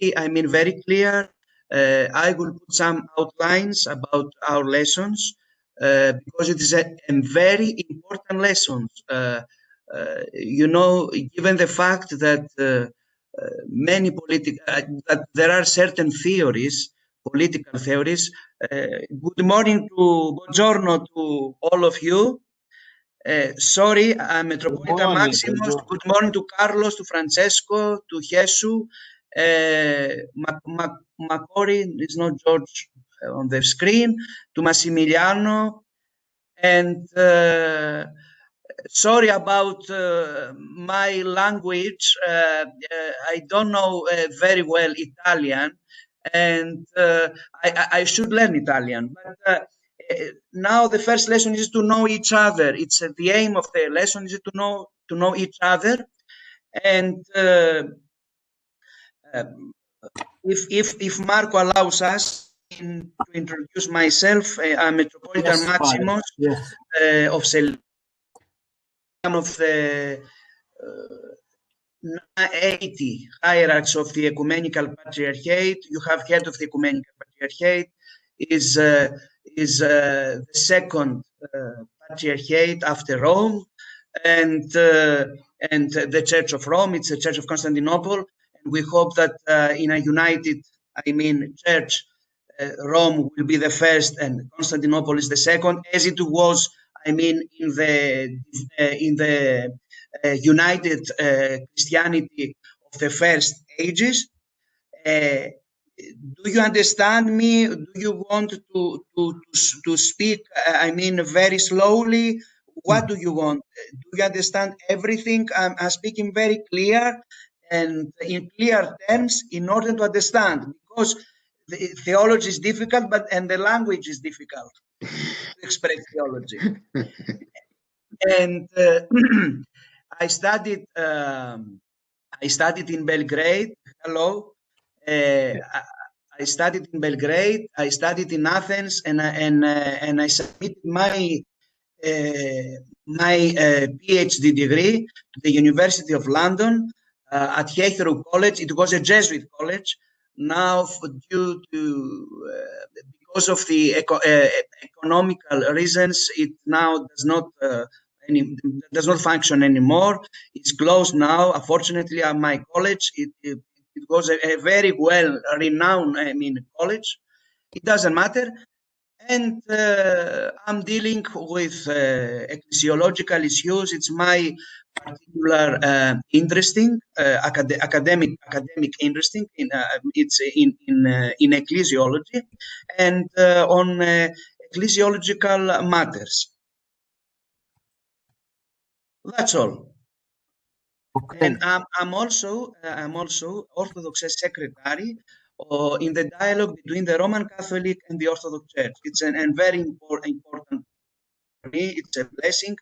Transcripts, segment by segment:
be, very clear. I will put some outlines about our lessons because it is a very important lessons. Given the fact that that there are certain theories, political theories. Good morning buongiorno to all of you. Sorry, Metropolitan Maximus. Good morning to Carlos, to Francesco, to Jesus. Macori is not George on the screen. To Massimiliano. And sorry about my language. I don't know very well Italian, and I should learn Italian. But now the first lesson is to know each other. It's the aim of the lesson is to know each other, and if Marco allows us to introduce myself, I'm Metropolitan Maximus of Seleucia, one of the 80 hierarchs of the Ecumenical Patriarchate. You have heard of the Ecumenical Patriarchate. Is the second patriarchate after Rome, and the Church of Rome. It's the Church of Constantinople, and we hope that in a united, church, Rome will be the first and Constantinople is the second, as it was, in the united Christianity of the first ages. Do you understand me? Do you want to speak? Very slowly. What do you want? Do you understand everything? I'm speaking very clear and in clear terms in order to understand, because the theology is difficult, and the language is difficult to express theology. And I studied in Belgrade. Hello. I studied in Belgrade. I studied in Athens, and I submitted my PhD degree to the University of London at Heathrow College. It was a Jesuit college. Now, because of the economical reasons, it now does not function anymore. It's closed now. Unfortunately, at my college, it was a very well renowned college. It doesn't matter. And I'm dealing with ecclesiological issues. It's my particular academic interesting. It's in ecclesiology and on ecclesiological matters. That's all. Okay. And I'm also Orthodox secretary in the dialogue between the Roman Catholic and the Orthodox Church. It's a very important for me. It's a blessing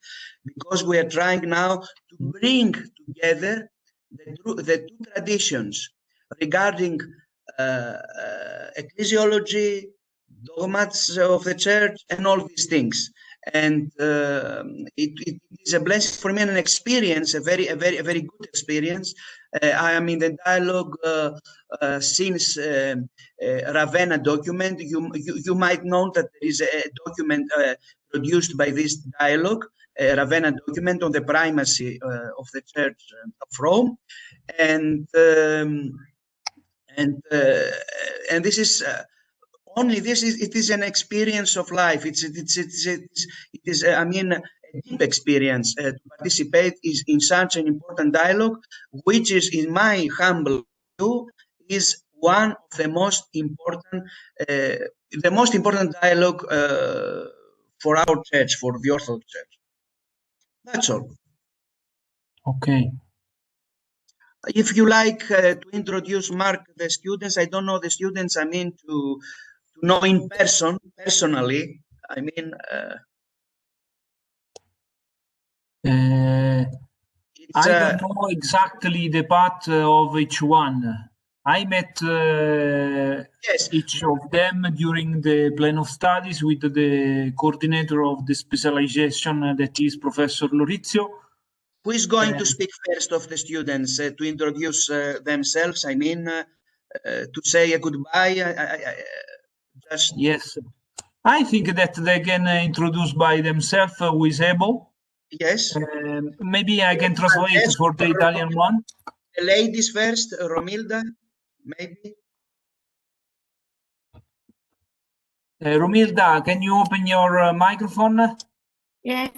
because we are trying now to bring together the two traditions regarding ecclesiology, dogmas of the Church, and all these things. And it is a blessing for me and an experience, a very good experience. I am in the dialogue since Ravenna document. You might know that there is a document produced by this dialogue, Ravenna document on the primacy of the Church of Rome, and this is. Only it is an experience of life. It is a deep experience to participate in such an important dialogue, which is, in my humble view, is one of the most important dialogue for our church, for the Orthodox Church. That's all. Okay. If you like to introduce, Mark, the students, I don't know the students. To know in person, personally. I don't know exactly the path of each one. I met each of them during the plan of studies with the coordinator of the specialization, that is Professor Lorizio. Who is going to speak first of the students to introduce themselves? to say a goodbye? Just yes. I think that they can introduce by themselves who is able. Yes. Maybe I can translate for the Italian one. The ladies first, Romilda, maybe. Romilda, can you open your microphone? Yes.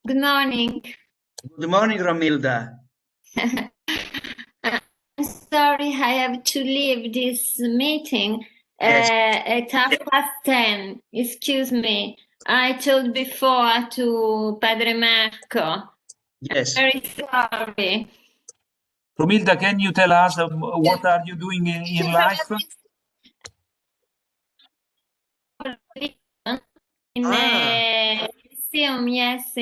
Good morning. Good morning, Romilda. I'm sorry I have to leave this meeting Yes. at 10:30. Excuse me. I told before to Padre Marco. Yes. I'm very sorry. Romilda, can you tell us what are you doing in life? In museum, yes.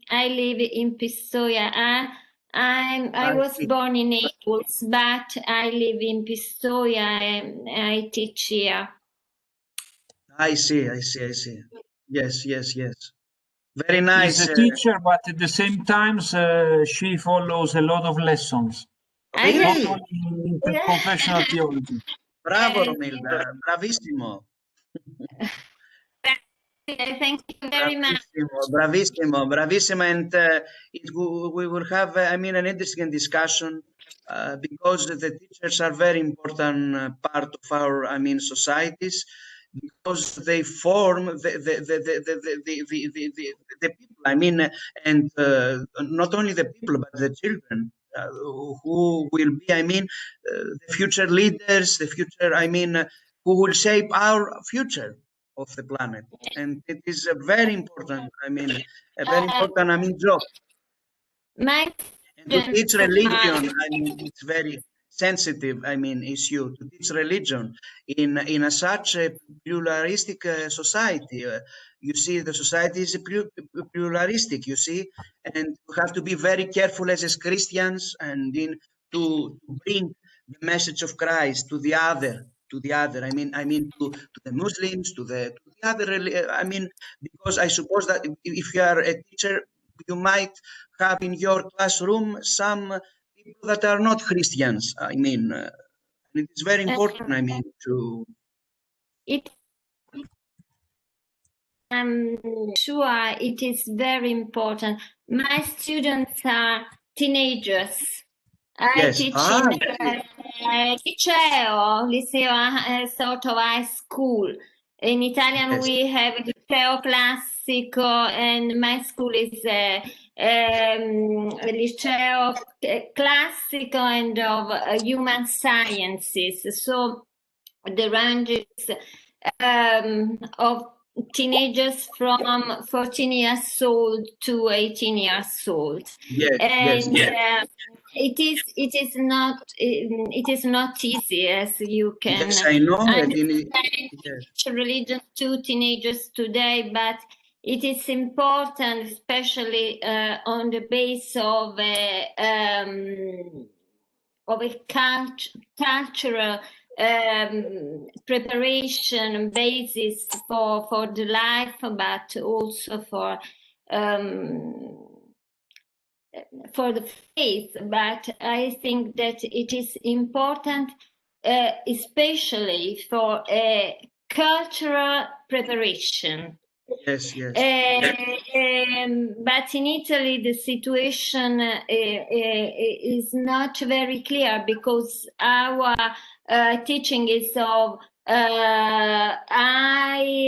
I live in Pistoia. I was born in Naples, but I live in Pistoia and I teach here. I see. Yes. Very nice. She's a teacher, but at the same time, she follows a lot of lessons. Really? Not only in confessional theology. Bravo, Romilda. Bravissimo. Thank you very much. Bravissimo. And we will have, an interesting discussion because the teachers are very important part of our, societies, because they form the people. And not only the people, but the children who will be, the future leaders, the future, who will shape our future of the planet. And it is a very important, job. My And to teach religion, it's very sensitive, issue to teach religion in such a pluralistic society. You see, the society is pluralistic, you see, and you have to be very careful as Christians and to bring the message of Christ to the other. To the Muslims, to the other. Because I suppose that if you are a teacher, you might have in your classroom some people that are not Christians. It is very important. To. I'm sure it is very important. My students are teenagers. I teach in liceo, sort of high school. In Italian, we have liceo classico, and my school is liceo classico and of human sciences. So the range is of teenagers from 14 years old to 18 years old. It is not easy, as you can. Yes, I know. Teach religion to teenagers today, but it is important, especially on the base of a cultural preparation basis for the life, but also for the faith. But I think that it is important, especially for a cultural preparation. Yes. But in Italy, the situation is not very clear, because our teaching is of IRC,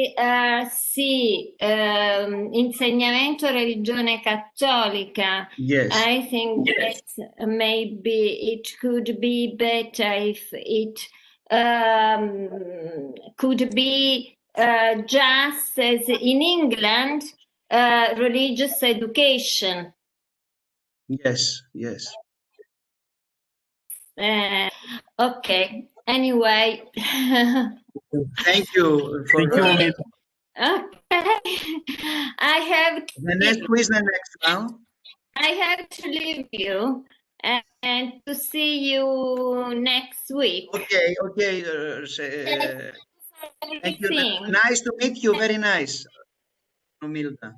insegnamento religione cattolica. Yes. I think that maybe it could be better if it could be just as in England, religious education. Yes. Okay. Anyway. Thank you. Okay. I have to the next round. I have to leave you and to see you next week. Okay. Thank you. Nice to meet you. Very nice, Romilda.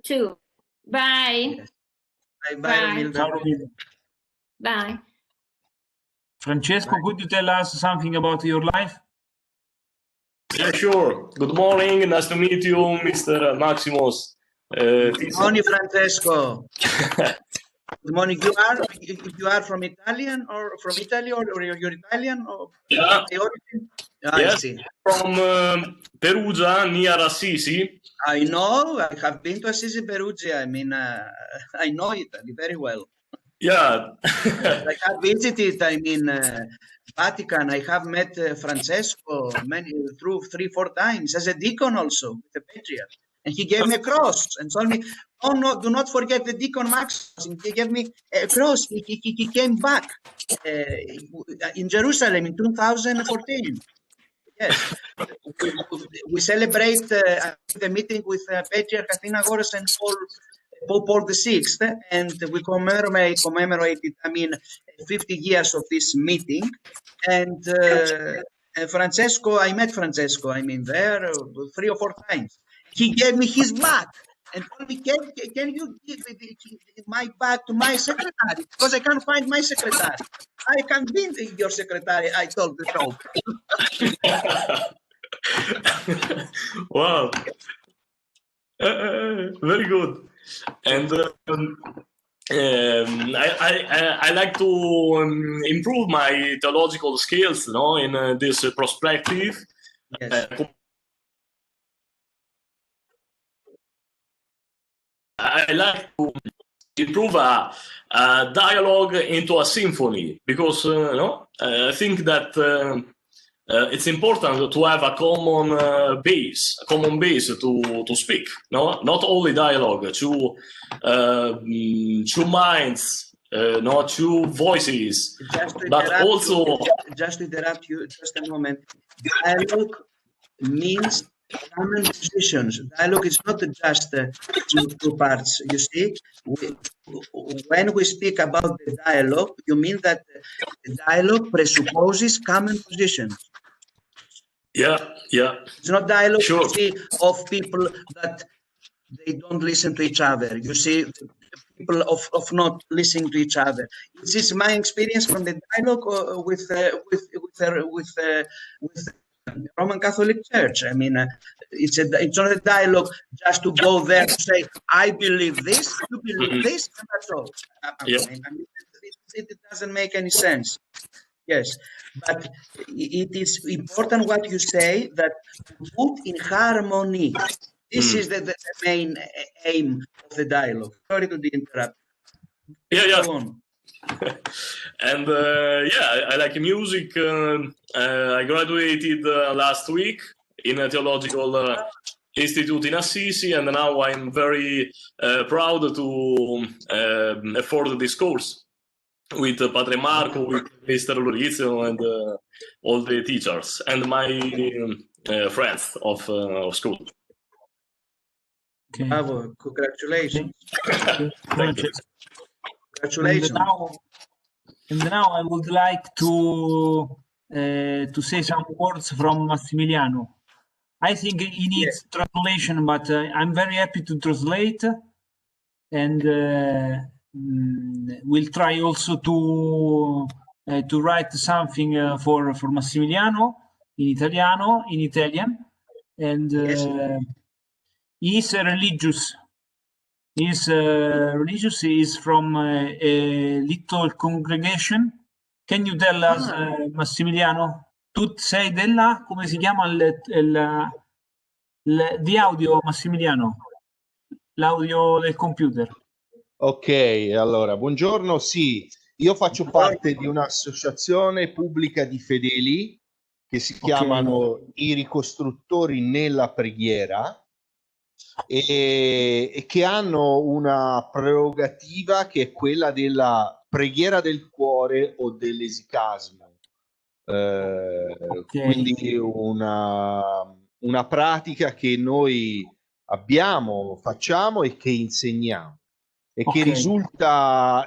Too. Bye. Yes. Bye, Romilda. Bye. Francesco, could you tell us something about your life? Yeah, sure. Good morning. Nice to meet you, Mr. Maximus. Good morning, Francesco. Good morning. You are from Italian or from Italy, or you're Italian? Or yeah. I see. From Perugia, near Assisi. I know. I have been to Assisi, Perugia. I mean, I know Italy very well. Yeah. I have visited, I mean, Vatican. I have met Francesco through 3-4 times as a deacon also, with the patriarch. And he gave me a cross and told me, "Oh no, do not forget the deacon Maximus." And he gave me a cross. He came back in Jerusalem in 2014. Yes, we celebrate the meeting with Patriarch Athenagoras and Pope Paul VI, and we commemorated, I mean, 50 years of this meeting. And Francesco, I met Francesco, I mean, there 3 or 4 times. He gave me his bag and told me, can you give my bag to my secretary? Because I can't find my secretary. I can't be your secretary, I told the Pope. Wow. Very good. And I like to improve my theological skills, in this perspective. Yes. I like to improve a dialogue into a symphony, because I think that it's important to have a common base to speak. No, not only dialogue, two minds, not two voices, but also. Just to interrupt you, just a moment. Dialogue means common positions. Dialogue is not just two parts. You see, when we speak about the dialogue, you mean that the dialogue presupposes common positions. Yeah. It's not dialogue, sure. You see, of people that they don't listen to each other. You see, people of not listening to each other. This is my experience from the dialogue with the Roman Catholic Church. I mean, it's not a dialogue just to go there to say, I believe this, you believe this, and that's all. I mean, it doesn't make any sense. Yes, but it is important what you say, that put in harmony. This is the main aim of the dialogue. Sorry to interrupt. Yeah. Go on. And I like music. I graduated last week in a theological institute in Assisi, and now I'm very proud to afford this course with Padre Marco, with Mr. Lorizio, and all the teachers, and my friends of school. Okay. Bravo, congratulations. Thank you. Congratulations. And now I would like to say some words from Massimiliano. I think he needs translation, but I'm very happy to translate, and we'll try also to write something for Massimiliano in Italian, and he's religious. He's religious. Is from a little congregation. Can you tell us, Massimiliano? Tu sei della, come si chiama di audio, Massimiliano? L'audio del computer. Ok, allora, buongiorno. Sì, io faccio parte di un'associazione pubblica di fedeli che si chiamano i ricostruttori nella preghiera, e che hanno una prerogativa che è quella della preghiera del cuore o dell'esicasmo. Quindi una pratica che noi facciamo e che insegniamo, e che risulta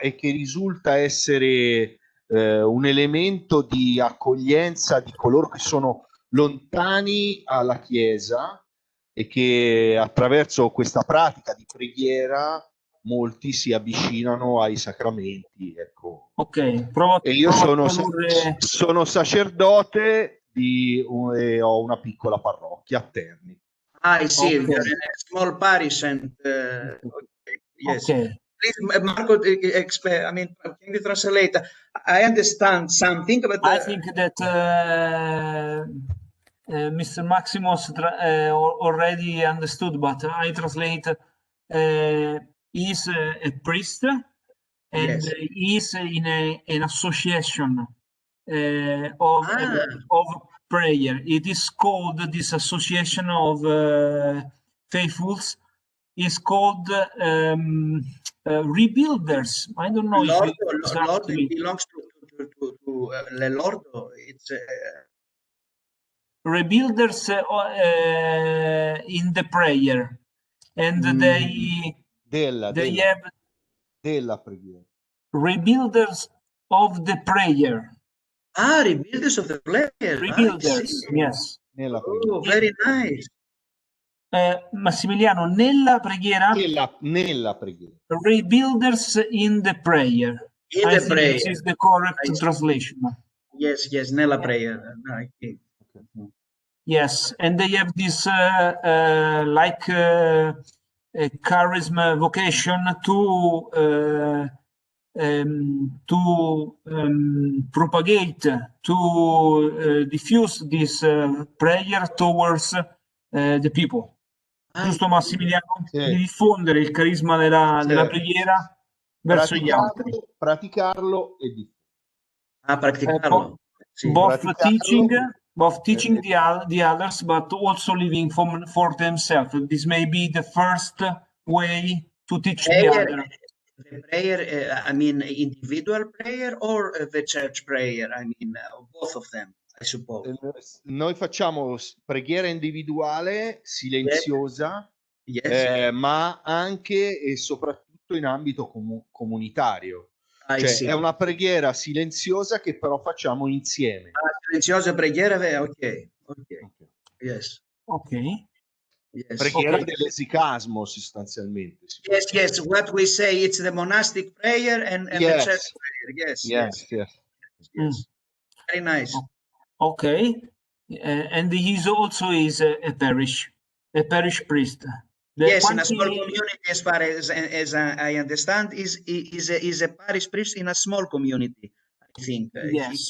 essere un elemento di accoglienza di coloro che sono lontani alla Chiesa, e che attraverso questa pratica di preghiera molti si avvicinano ai sacramenti, ecco. Ok, e io sono sacerdote e ho una piccola parrocchia a Terni. I see. Okay. You're in a small parish, and okay. Yes. Okay. Please, Marco, I mean, can you translate? I understand something, but I think that Mr. Maximos already understood, but I translate. He's a priest, and yes. He's in an association of prayer. It is called, this association of faithfuls is called Rebuilders. I don't know Lordo, if exactly. Lordo belongs to Lordo. It's Rebuilders in the prayer, and they have della preghiera. Rebuilders of the prayer. Ah, Rebuilders of the prayer. Rebuilders, yes. Oh, very nice. Massimiliano, nella preghiera? Nella preghiera. Rebuilders in the prayer. In the prayer. This is the correct translation. Yes, nella prayer. Okay. Yes, and they have this like charisma vocation to propagate, to diffuse this prayer towards the people. Giusto, Massimiliano? Sì. Di diffondere il carisma della preghiera verso gli altri. Praticarlo e diffondere. Praticarlo. Sì. Both teaching the others, but also living for themselves. This may be the first way to teach the other. The prayer, I mean, individual prayer or the church prayer? I mean, both of them, I suppose. Noi facciamo preghiera individuale, silenziosa, ma anche e soprattutto in ambito comunitario. Cioè, è una preghiera silenziosa che però facciamo insieme. Silenziosa preghiera, ok. Yes. Ok. Yes. Preghiera dell'esicasmo sostanzialmente. Yes. What we say, it's the monastic prayer and the church prayer. Yes. Very nice. Okay. And he also is a parish priest. Yes, in a small community, as far as I understand, is a parish priest in a small community, I think. Yes.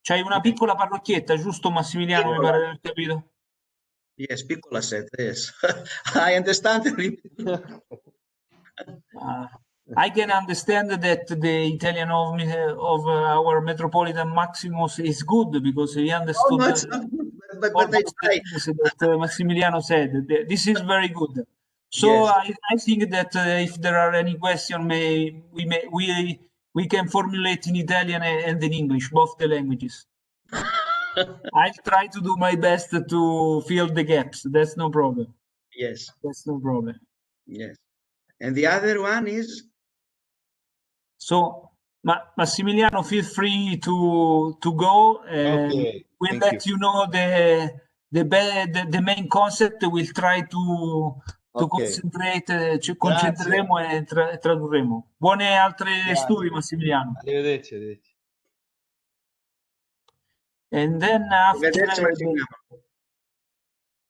C'hai una piccola parrocchietta, giusto, Massimiliano? Mi pare di aver capito. Yes, piccola set, yes. I understand. I can understand that the Italian of our Metropolitan Maximus is good because he understood it's not good, but I try. That Massimiliano said. This is very good. So I think that if there are any questions, we can formulate in Italian and in English, both the languages. I'll try to do my best to fill the gaps. That's no problem. Yes. That's no problem. Yes. And the other one is? So, Massimiliano, feel free to go. Okay. We'll let you know the main concept. We'll try to concentrate, ci concentreremo e tradurremo. Buone altre studi, Massimiliano. Arrivederci. And then after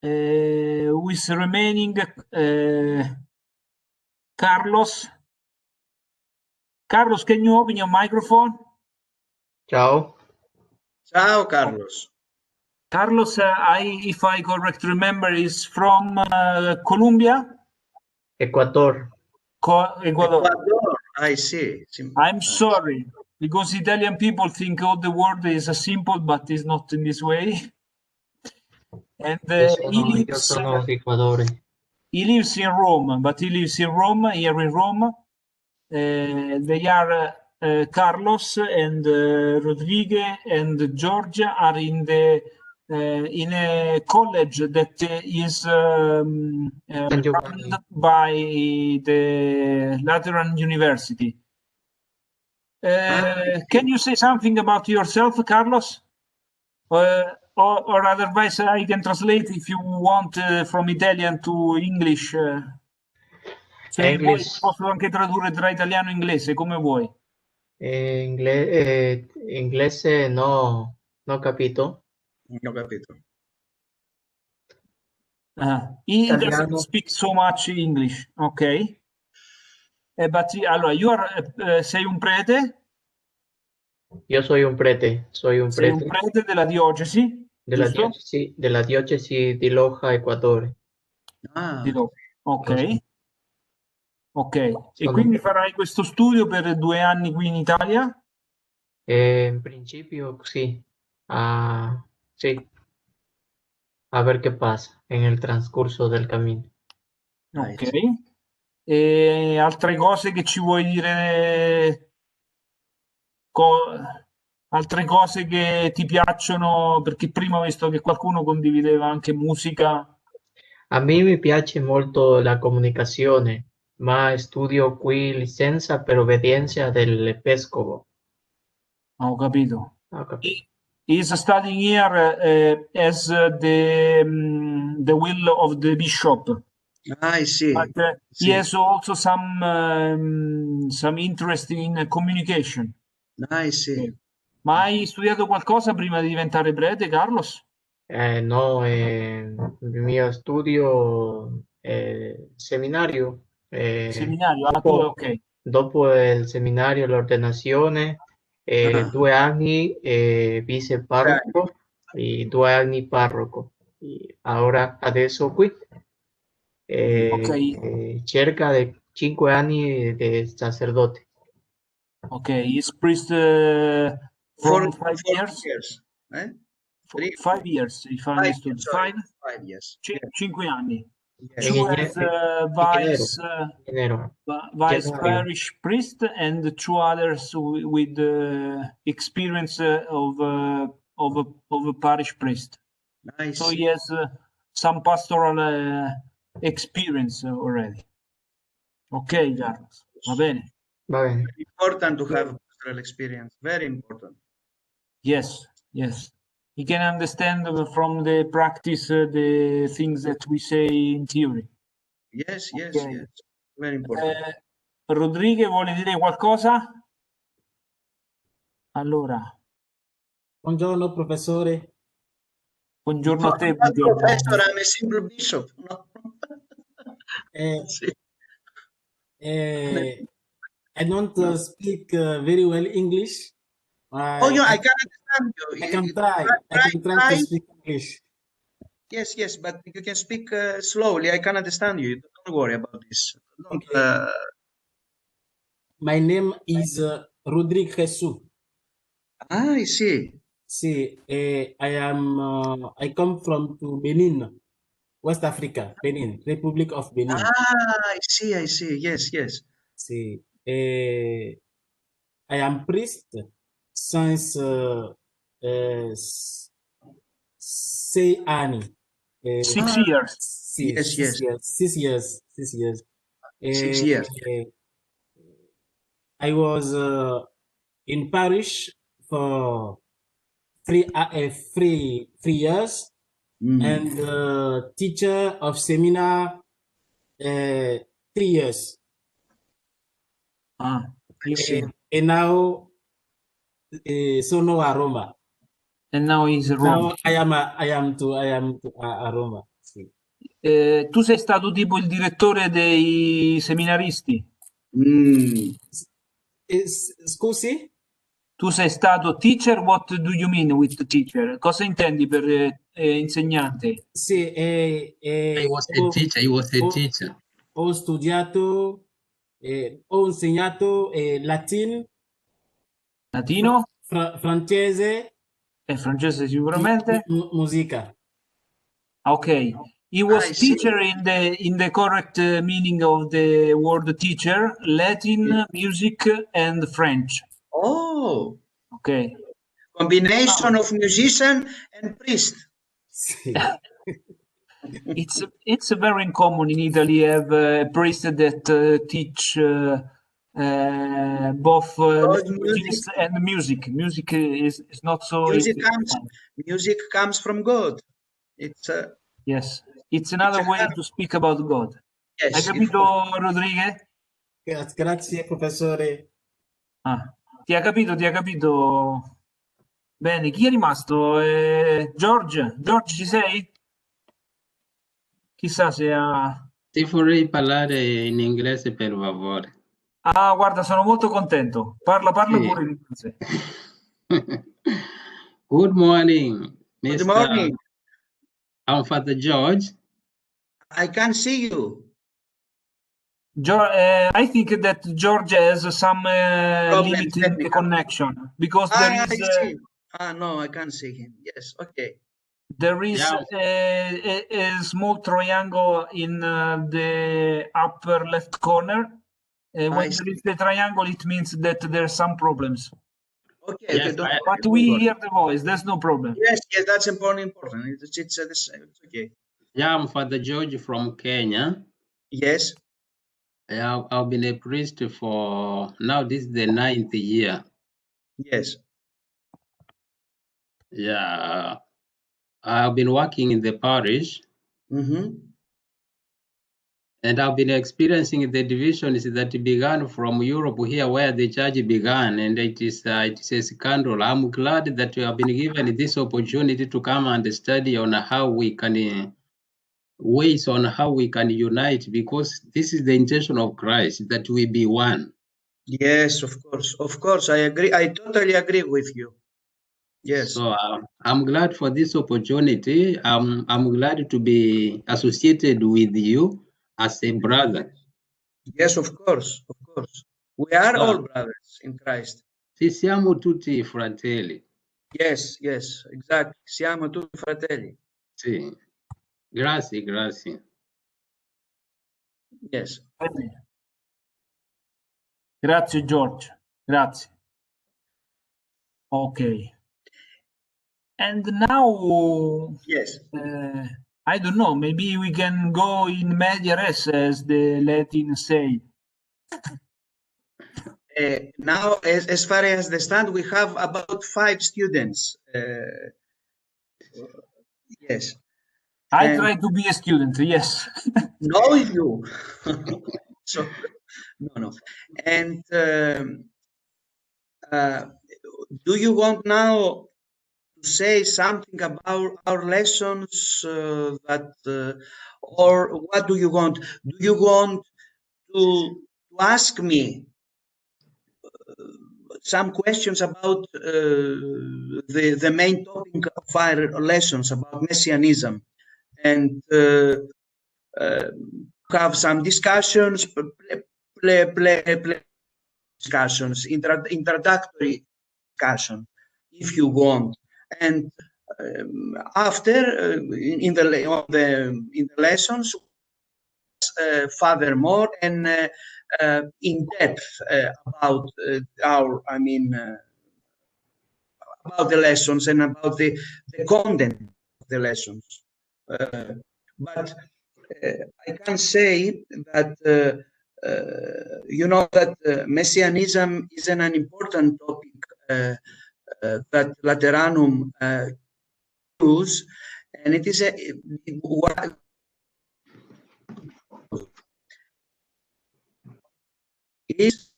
who is remaining, Carlos. Carlos, can you open your microphone? Ciao, Carlos. Carlos, if I correctly remember, is from Colombia? Ecuador. Ecuador. I see. I'm sorry, because Italian people think all the word is simple, but it's not in this way. And he lives in Rome, but he lives in Rome, here in Rome. They are Carlos and Rodrigue and Georgia are in a college that is run by the Lateran University. Can you say something about yourself, Carlos? Or otherwise I can translate if you want from Italian to English. Se vuoi, posso anche tradurre tra italiano e inglese, come vuoi. Inglese no, no capito. Non ho capito. He doesn't speak so much English, ok? But allora, sei un prete? Io soy un prete, Sei un prete della diocesi? della diocesi di Loja, Ecuador. Di Loja, ok. Ok, e quindi farai questo studio per 2 anni qui in Italia? In principio sì. Sí. A ver qué pasa en el transcurso del camino. Ok. E altre cose che ci vuoi dire? Altre cose che ti piacciono? Perché prima ho visto che qualcuno condivideva anche musica. A mí me piace molto la comunicazione, ma studio qui licenza per obbedienza dell'Epescovo. Ho capito. Ho capito. He's studying here as the will of the bishop. I see. But he has also some interest in communication. I see. Ma hai studiato qualcosa prima di diventare prete, Carlos? No, il mio studio seminario. Seminario, ok. Dopo il seminario, l'ordinazione, 2 anni vice parroco e 2 anni parroco. E adesso qui, cerca di 5 anni di sacerdote. Ok, he's priest for 5 years? 5 years, if I understood. 5 years. 5 anni. Yes. Two as vice parish priest and 2 others with experience of a parish priest. Nice. So he has some pastoral experience already. Ok, Carlos, va bene. Va bene. Important to have pastoral experience. Very important. Yes, yes. He can understand from the practice the things that we say in theory. Yes, yes, okay. Yes. Very important. Rodrigo, vuole dire qualcosa? Allora. Buongiorno, professore. Buongiorno a te. Buongiorno. Professor, I'm a simple bishop. No. Sì. I don't speak very well English. I can understand you. I can try to speak English. Yes, yes, but you can speak slowly. I can understand you. Don't worry about this. Okay. My name is Rodrigo Jesus. I see. See, I come from Benin, West Africa, Benin, Republic of Benin. I see. Yes, yes. See, I am priest since 6 anni. 6 years. Yes. 6 years. 6 years. I was in parish for 3 years, and teacher of seminar 3 years. And now sono a Roma. And now he's a Roma. Now I am a Roma. Sì. Tu sei stato tipo il direttore dei seminaristi? Scusi? Tu sei stato teacher, what do you mean with teacher? Cosa intendi per insegnante? Sì, I was a teacher. Ho studiato, ho insegnato latino, francese e francese sicuramente, musica. Ok. He was teacher in the correct meaning of the word teacher, Latin, music, and French. Oh, okay. Combination of musician and priest. It's very uncommon in Italy to have a priest that teach both languages and music. Music is not so. Music comes from God. It's yes. It's another way to speak about God. Yes. Hai capito, Rodriguez? Grazie, professore. Ah, ti ha capito. Bene, chi è rimasto? George? George, ci sei? Chissà se ha... Ti vorrei parlare in inglese, per favore. Ah, guarda, sono molto contento. Parla Sì. pure in inglese. Good morning, Good Mr. morning. I'm Father George. I can't see you. I think that George has some Problems, limit in the technical. connection because there I is see. No, I can't see him. Yes, okay. there is Yeah. a small triangle in the upper left corner. When I there see. is the triangle, it means that there are some problems. Okay, Yes, okay, don't worry, But don't we worry. hear the voice. There's no problem. Yes, that's important. It's okay. Yeah, I'm Father George from Kenya. Yes. I've been a priest for now. This is the 9th year. Yes. Yeah, I've been working in the parish, and I've been experiencing the divisions that began from Europe here, where the church began, and it is a scandal. I'm glad that we have been given this opportunity to come and study on how we can ways on how we can unite, because this is the intention of Christ, that we be one. Yes, of course, I agree. I totally agree with you. Yes. So I'm glad for this opportunity. I'm glad to be associated with you as a brother. Yes, of course. We are all brothers in Christ. Ci siamo tutti fratelli. Yes, exactly. Siamo tutti fratelli. Sì. Grazie. Yes. Grazie, George. Grazie. Okay. And now, yes, I don't know, maybe we can go in media res, as the Latin say. Now, as far as I understand, we have about 5 students. Yes. I try to be a student, yes. No, you. So, no. And do you want now to say something about our lessons or what do you want? Do you want to ask me some questions about the main topic of our lessons about Messianism, and have some discussions, discussions, introductory discussion, if you want, and after in the lessons, furthermore and in depth about about the lessons and about the content of the lessons. But I can say that you know that Messianism is an important topic that Lateranum use, and it is is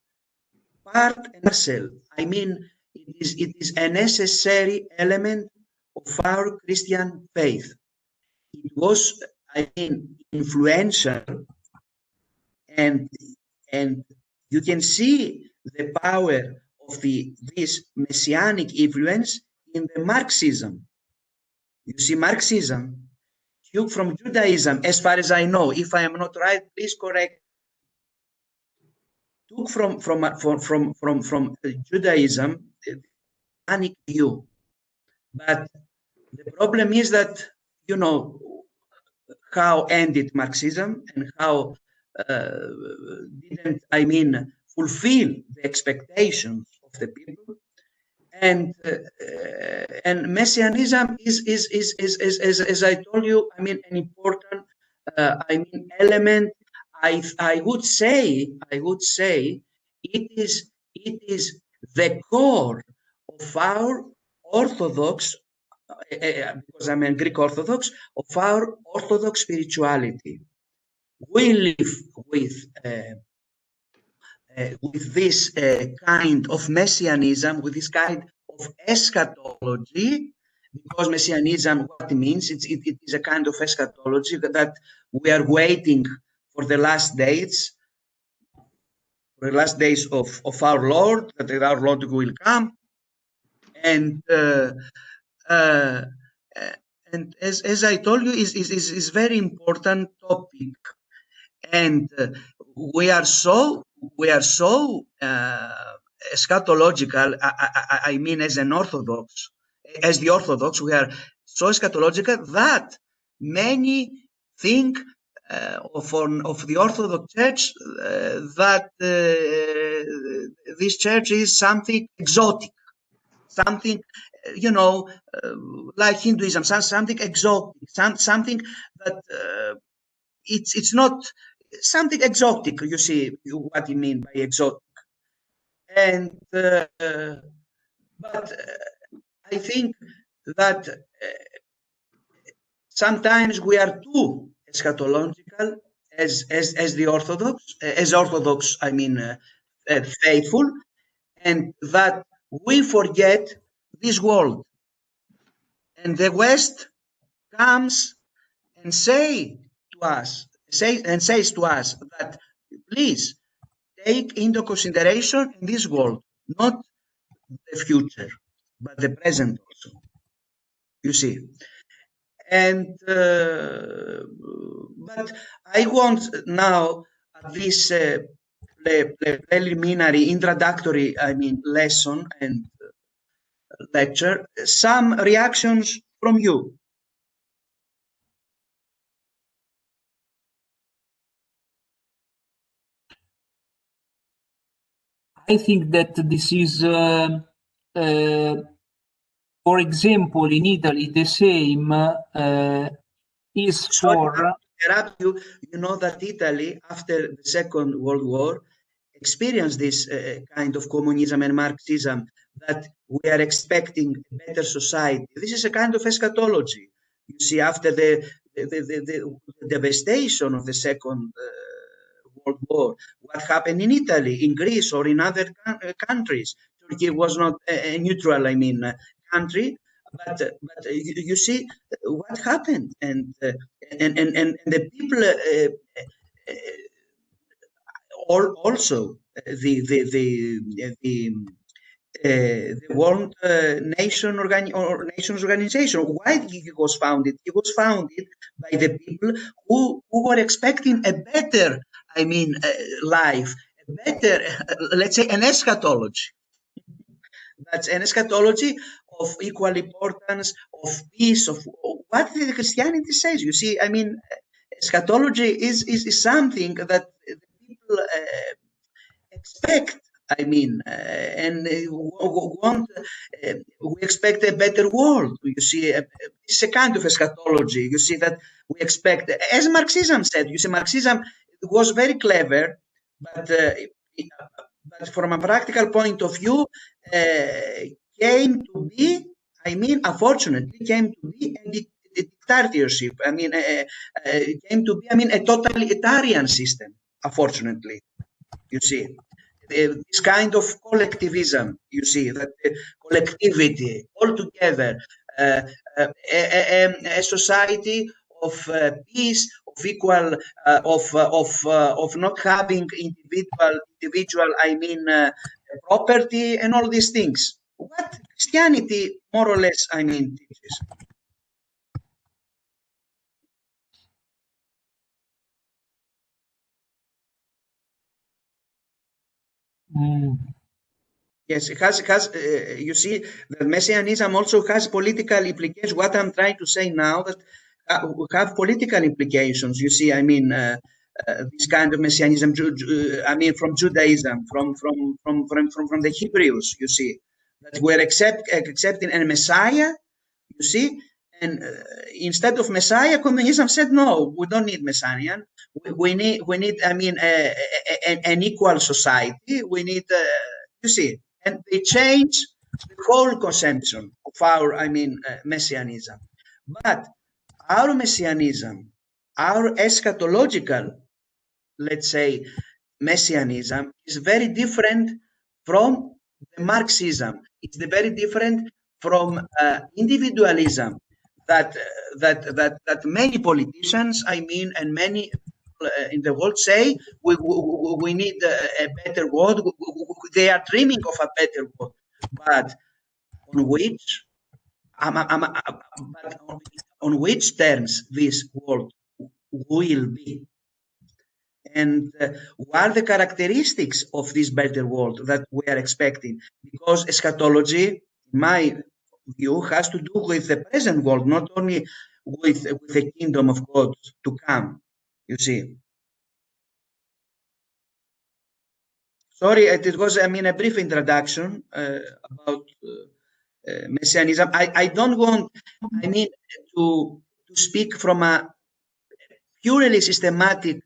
part and parcel. I mean, it is a necessary element of our Christian faith. It was, I mean, influential, and you can see the power of this messianic influence in the Marxism. You see, Marxism took from Judaism, as far as I know. If I am not right, please correct. Took from Judaism the messianic view, but the problem is that you know how ended Marxism and how didn't, I mean, fulfill the expectations of the people, and Messianism is, as I told you, I mean, an important, element. I would say it is the core of our Orthodox, because I'm a Greek Orthodox, of our Orthodox spirituality. we live with this kind of messianism, with this kind of eschatology, because messianism, what it means, it is a kind of eschatology that we are waiting for the last days, of our Lord, that our Lord will come, and as I told you, is very important topic, and we are so eschatological. I mean, as the Orthodox, we are so eschatological that many think of the Orthodox Church that this church is something exotic, something, like Hinduism, something exotic, something that it's not something exotic. You see what I mean by exotic. And but I think that sometimes we are too eschatological as the Orthodox, I mean, faithful, and that we forget this world, and the West comes and says to us that please take into consideration this world, not the future, but the present also. You see, and but I want now at this preliminary introductory, I mean, lesson and lecture, some reactions from you. I think that this is, for example, in Italy, the same is for... You know that Italy, after the Second World War, experienced this kind of communism and Marxism, that we are expecting a better society. This is a kind of eschatology. You see, after the devastation of the Second World War, what happened in Italy, in Greece, or in other countries. Turkey was not a neutral, I mean, country, but you see what happened, and the people also the World Nations Organization. Why it was founded? It was founded by the people who were expecting a better, I mean, life, a better, let's say, an eschatology. That's an eschatology of equal importance, of peace, of what the Christianity says. You see, I mean, eschatology is something that the people expect. I mean, and we expect a better world. You see, it's a kind of eschatology. You see that we expect, as Marxism said. You see, Marxism was very clever, but from a practical point of view, came to be, I mean, unfortunately, came to be a dictatorship. I mean, came to be, I mean, a totalitarian system, unfortunately. You see, this kind of collectivism, you see, that collectivity, all together, a society of peace, of equal, of not having individual, I mean, property and all these things. What Christianity more or less, I mean, teaches. Yes, it has you see, the Messianism also has political implications. What I'm trying to say now, that have political implications. You see, I mean, this kind of Messianism, I mean, from Judaism, from the Hebrews, you see, that we're accepting a Messiah, you see, and instead of Messiah, communism said, no, we don't need Messiah. We need, I mean, an equal society. We need, you see, and they change the whole conception of our, I mean, Messianism. But our Messianism, our eschatological let's say, messianism is very different from the Marxism. It's very different from individualism that many politicians, I mean, and many in the world say we need a better world. They are dreaming of a better world, but on which terms this world will be, and what are the characteristics of this better world that we are expecting? Because eschatology, in my view, has to do with the present world, not only with the kingdom of God to come, you see. Sorry, it was, I mean, a brief introduction about messianism. I don't want, I mean, to speak from a purely systematic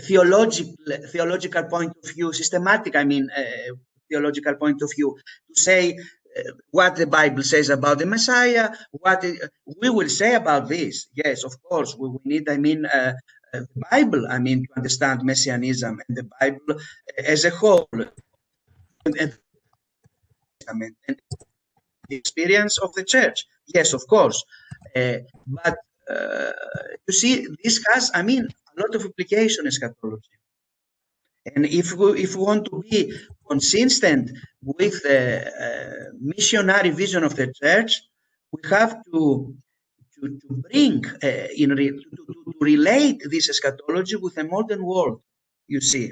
theological point of view, systematic, I mean, theological point of view, to say what the Bible says about the Messiah, what we will say about this. Yes, of course, we need, I mean, the Bible, I mean, to understand messianism and the Bible as a whole. And the experience of the church. Yes, of course. But you see, this has, I mean, a lot of application in eschatology. And if we want to be consistent with the missionary vision of the church, we have to bring, to relate this eschatology with the modern world, you see.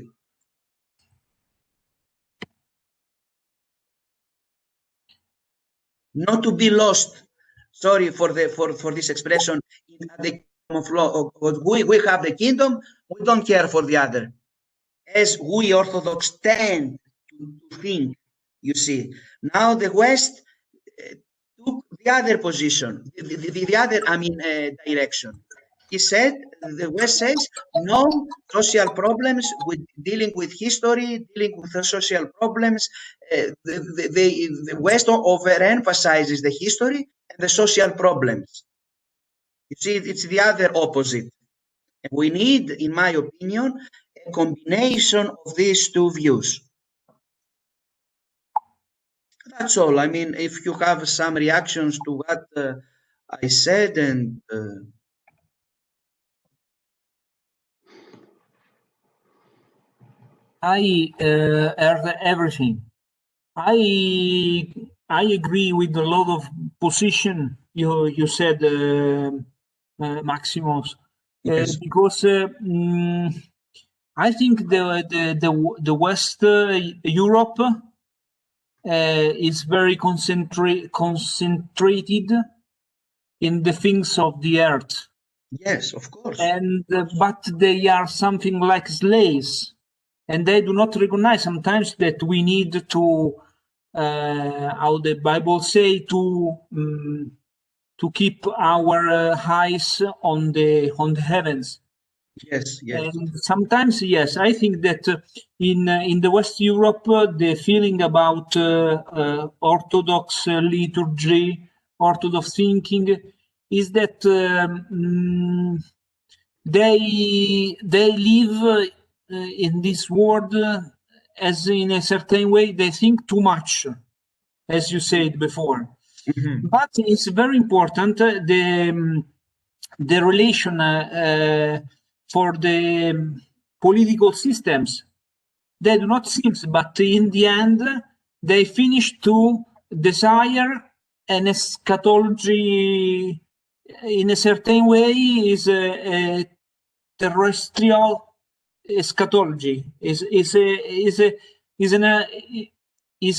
Not to be lost. Sorry for this expression. In the kingdom of law, we have the kingdom. We don't care for the other, as we Orthodox tend to think. You see, now the West took the other position, the other, I mean, direction. He said, the West says, no social problems with dealing with history, dealing with the social problems. The West overemphasizes the history and the social problems. You see, it's the other opposite. And we need, in my opinion, a combination of these two views. That's all. I mean, if you have some reactions to what I said, and I heard everything. I agree with a lot of position you said, Maximus, yes. Because I think the West Europe is very concentrated in the things of the earth. Yes, of course. And but they are something like slaves, and they do not recognize sometimes that we need to, how the Bible say, to keep our eyes on the heavens. Yes, yes. And sometimes, yes, I think that in the West Europe, the feeling about Orthodox liturgy, Orthodox thinking, is that they live in this world as in a certain way they think too much, as you said before. Mm-hmm. But it's very important the relation for the political systems. They do not seem, but in the end, they finish to desire an eschatology in a certain way is a terrestrial eschatology. Is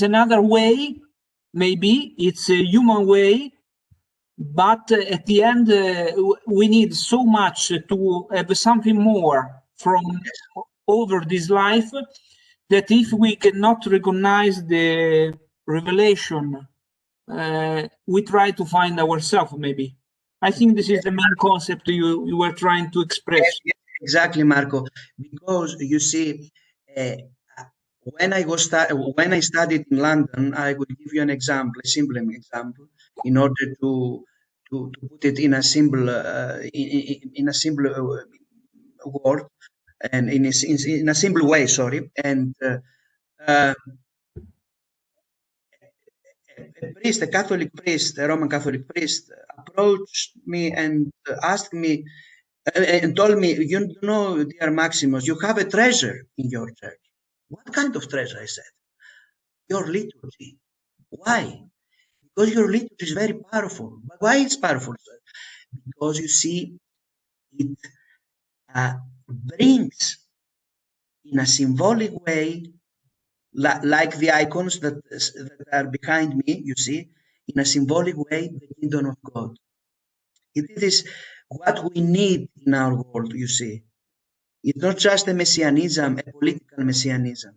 another way. Maybe it's a human way. But at the end, we need so much to have something more from over this life that if we cannot recognize the revelation, we try to find ourselves, maybe. I think this is the main concept you were trying to express. Yes, exactly, Marco. Because you see, when I studied in London, I will give you an example, a simple example, in order to put it in a simple word. and in a simple way, sorry. And a priest, a Catholic priest, a Roman Catholic priest, approached me and asked me and told me, you know, dear Maximus, you have a treasure in your church. What kind of treasure? I said, your liturgy. Why? Because your liturgy is very powerful. But why it's powerful, sir? Because you see, it brings in a symbolic way, like the icons that are behind me, you see, in a symbolic way, the kingdom of God. It is what we need in our world, you see. It's not just a messianism, a political messianism.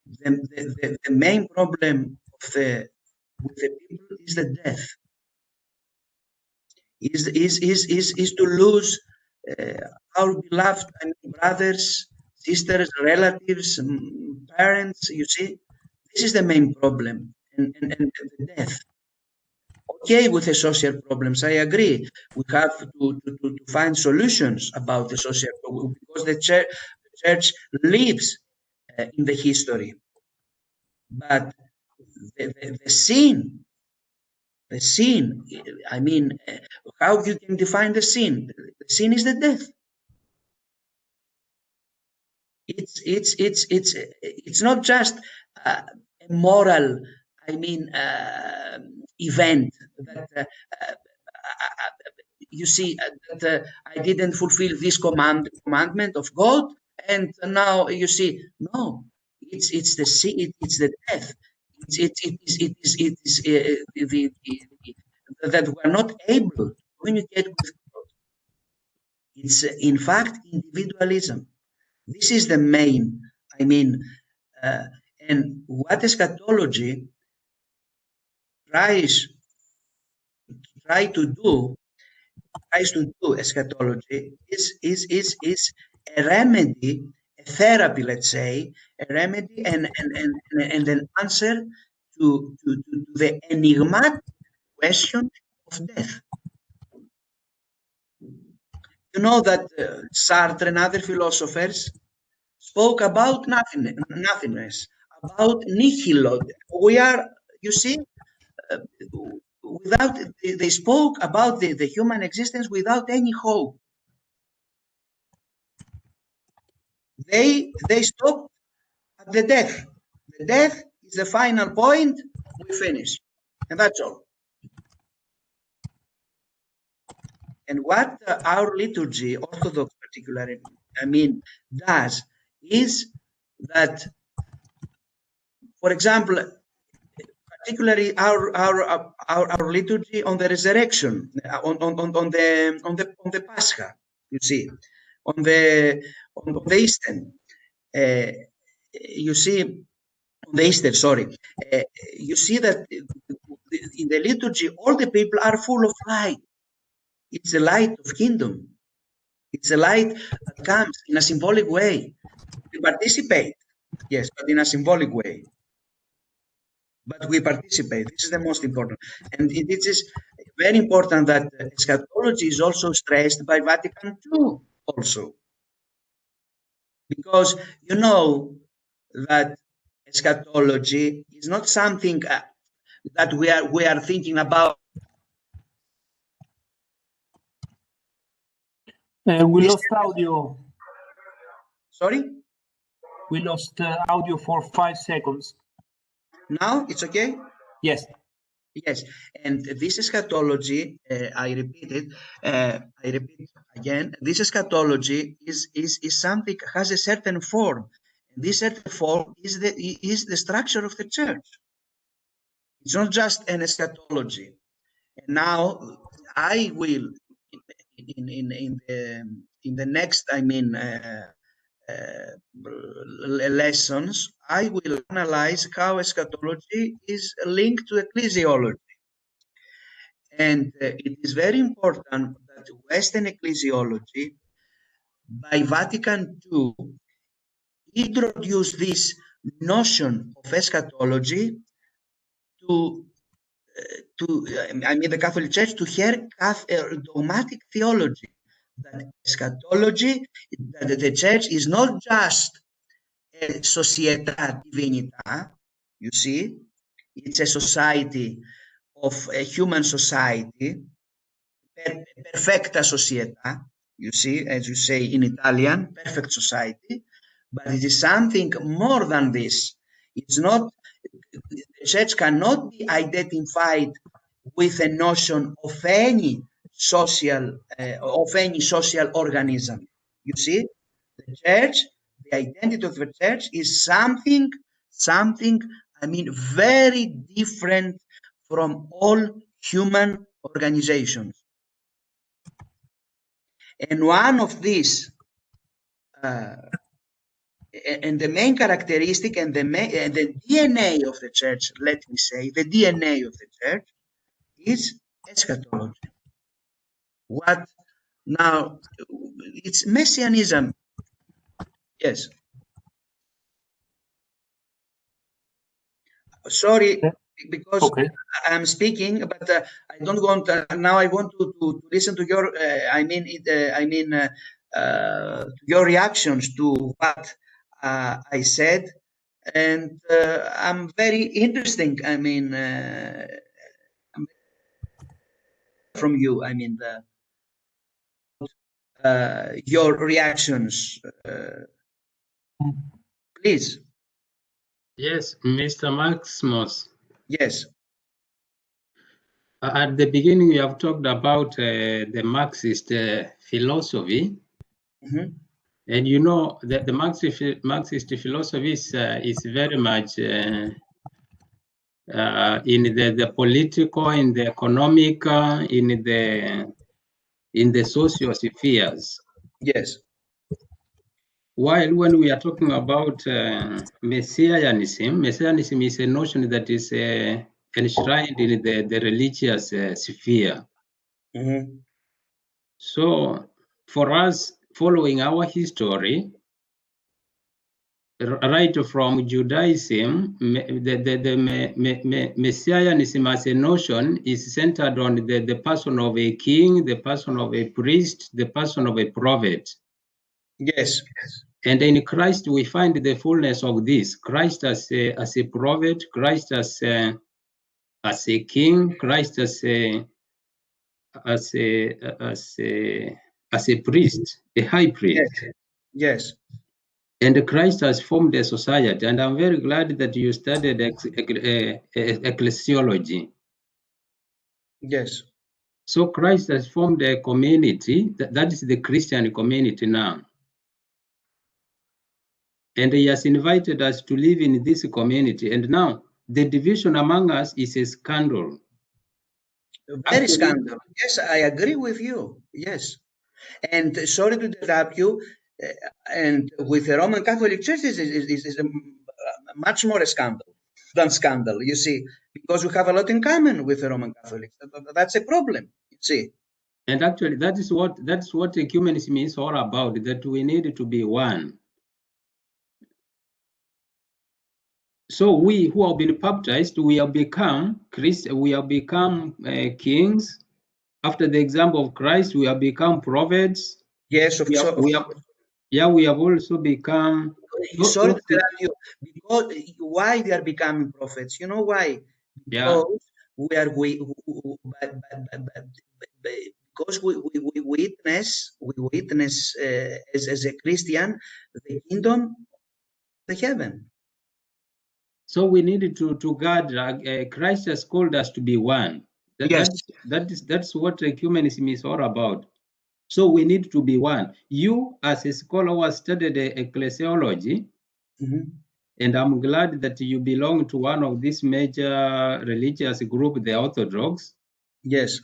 The main problem with the people is the death. Is to lose our beloved brothers, sisters, relatives, parents. You see, this is the main problem, and the death. Okay, with the social problems, I agree. We have to find solutions about the social problem because the church lives in the history. But the sin, I mean, how you can define the sin? The sin is the death. It's not just a moral, I mean, event that you see that I didn't fulfill this commandment of God, and now you see, no, it's the sin, it's the death. It is that we are not able to communicate with God. It's in fact individualism. This is the main, I mean, and what eschatology tries to do eschatology is a remedy, a therapy, let's say, a remedy and an answer to the enigmatic question of death. You know that Sartre and other philosophers spoke about nothingness, about nihilo. We are, you see, without, they spoke about the human existence without any hope. They stopped at the death. The death is the final point. We finish, and that's all. And what our liturgy, Orthodox particularly, I mean, does is that, for example, particularly our liturgy on the resurrection, on the Pascha, you see, on the Easter, you see, on the Easter, sorry, you see that in the liturgy all the people are full of light. It's the light of kingdom. It's a light that comes in a symbolic way. We participate, yes, but in a symbolic way. But we participate. This is the most important. And it is very important that eschatology is also stressed by Vatican II also. Because you know that eschatology is not something that we are thinking about. We lost audio. Sorry? We lost audio for 5 seconds. Now it's okay? Yes. Yes. And this eschatology, I repeat again, this eschatology is something, has a certain form. And this certain form is the structure of the church. It's not just an eschatology. And now I will, in the next, I mean, lessons, I will analyze how eschatology is linked to ecclesiology. And it is very important that Western ecclesiology, by Vatican II, introduced this notion of eschatology to I mean, the Catholic Church, to her dogmatic theology. that eschatology, that the church is not just a società divinità, you see, it's a society of a human society, perfecta società, you see, as you say in Italian, perfect society, but it is something more than this. It's not, the church cannot be identified with a notion of any social organism. You see, the church, the identity of the church is something, I mean, very different from all human organizations. And one of these, and the main characteristic and the DNA of the church, let me say, the DNA of the church is eschatology. What now? It's messianism. Yes. Sorry, because I'm speaking, but I don't want. Now I want to listen to your. Your reactions to what I said, and I'm very interesting. I mean, from you. I mean, your reactions, please. Yes, Mr. Maximus. Yes. At the beginning, you have talked about the Marxist philosophy. Mm-hmm. And you know that the Marxist philosophy is very much in the political, in the economic, in the social spheres. Yes. While when we are talking about messianism is a notion that is enshrined in the religious sphere. Mm-hmm. So for us, following our history, right from Judaism, the messianism as a notion is centered on the person of a king, the person of a priest, the person of a prophet. Yes. And in Christ, we find the fullness of this. Christ as a prophet, Christ as a king, Christ as a priest, a high priest. Yes. And Christ has formed a society. And I'm very glad that you studied ecclesiology. Yes. So Christ has formed a community, that is the Christian community now. And he has invited us to live in this community. And now the division among us is a scandal. Very scandal. Yes, I agree with you. Yes. And sorry to interrupt you. And with the Roman Catholic Church is much more a scandal than scandal, you see, because we have a lot in common with the Roman Catholics. That's a problem, you see. And actually, that's what ecumenism is all about, that we need to be one. So we who have been baptized, we have become kings. After the example of Christ, we have become prophets. Yes, of course. We have also become. Sorry to interrupt you. Because why they are becoming prophets? You know why? Because because we witness as a Christian the kingdom of the heaven. So we needed to guard. Christ has called us to be one. That's what ecumenism is all about. So we need to be one. You, as a scholar who has studied ecclesiology, and I'm glad that you belong to one of these major religious groups, the Orthodox. Yes.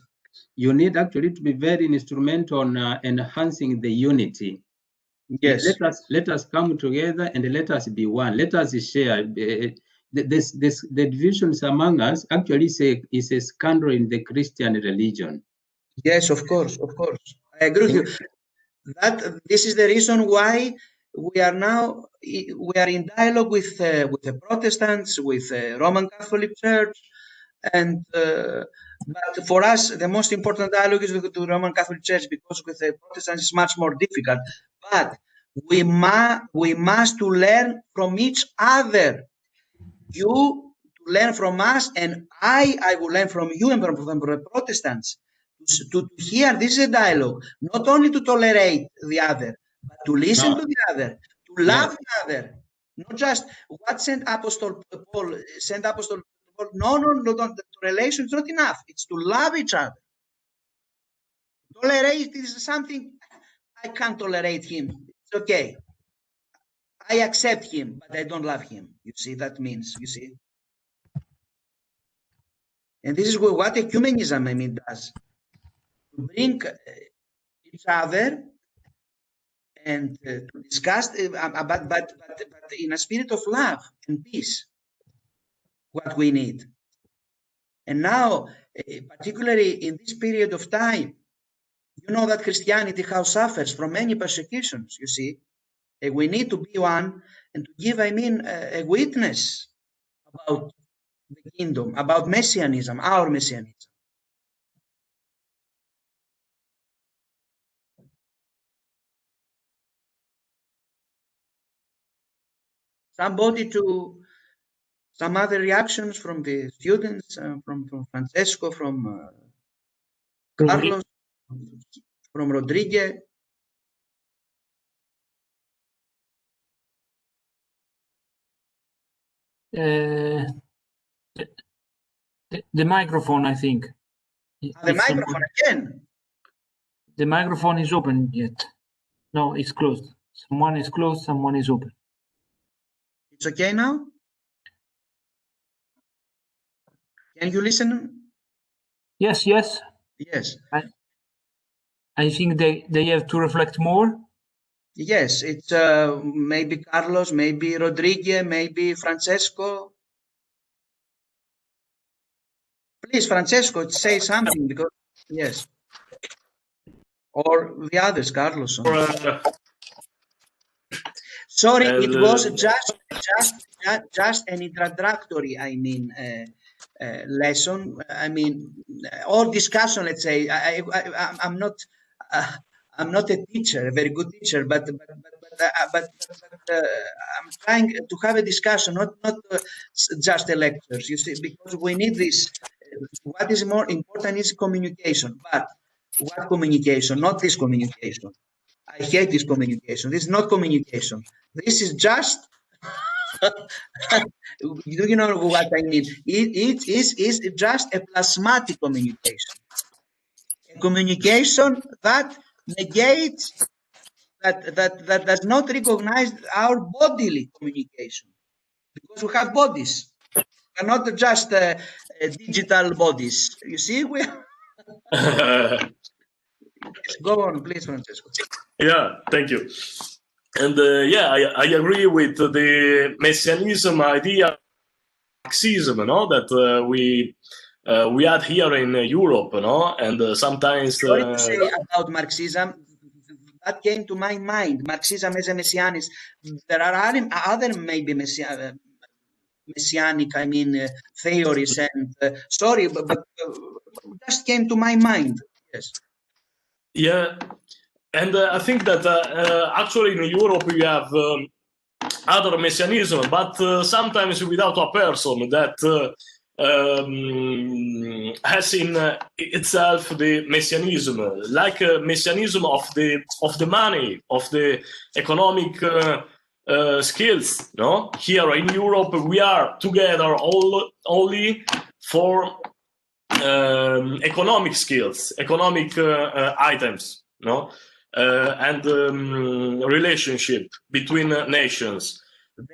You need actually to be very instrumental on enhancing the unity. Yes. Let us come together and let us be one. Let us share. The divisions among us actually is a scandal in the Christian religion. Yes, of course. I agree with you. That this is the reason why we are in dialogue with the Protestants, with the Roman Catholic Church, And but for us, the most important dialogue is with the Roman Catholic Church, because with the Protestants it's much more difficult. But we must to learn from each other. You to learn from us, and I will learn from you and from the Protestants. To hear, this is a dialogue, not only to tolerate the other, but to listen to the other, to love the other. Not just what Saint Apostle Paul. No, the relation is not enough. It's to love each other. Tolerate is something I can't tolerate him. It's okay. I accept him, but I don't love him. You see, that means, you see. And this is what ecumenism, I mean, does. To bring each other and to discuss, but in a spirit of love and peace, what we need. And now, particularly in this period of time, you know that Christianity how suffers from many persecutions, you see. We need to be one and to give, I mean, a witness about the kingdom, about messianism, our messianism. Somebody to some other reactions from the students, from Francesco, from Carlos, from Rodriguez. The microphone, I think. The microphone again. The microphone is open yet. No, it's closed. Someone is closed, someone is open. It's okay now? Can you listen? Yes, yes. Yes. I think they have to reflect more. Yes, it's maybe Carlos, maybe Rodriguez, maybe Francesco. Please, Francesco, say something, because yes. Or the others, Carlos. Sorry, it was just an introductory, I mean, lesson. I mean, or discussion. Let's say I'm not a teacher, a very good teacher, but I'm trying to have a discussion, not just a lectures. You see, because we need this. What is more important is communication. But what communication? Not this communication. I hate this communication. This is not communication. This is just. You know what I mean? It is just a plasmatic communication. A communication that negates, that does not recognize our bodily communication, because we have bodies. We're not just digital bodies. You see, we. Go on, please, Francesco. Yeah, thank you. And I agree with the messianism idea, Marxism, that we had here in Europe, and sometimes. Sorry to say about Marxism, that came to my mind. Marxism as a messianism. There are other maybe messianic, I mean, theories, and sorry, but just came to my mind. Yes. Yeah. And I think that actually in Europe we have other messianism, but sometimes without a person that has in itself the messianism, like messianism of the money, of the economic skills. No, here in Europe we are together only for economic skills, economic items. No. And relationship between nations.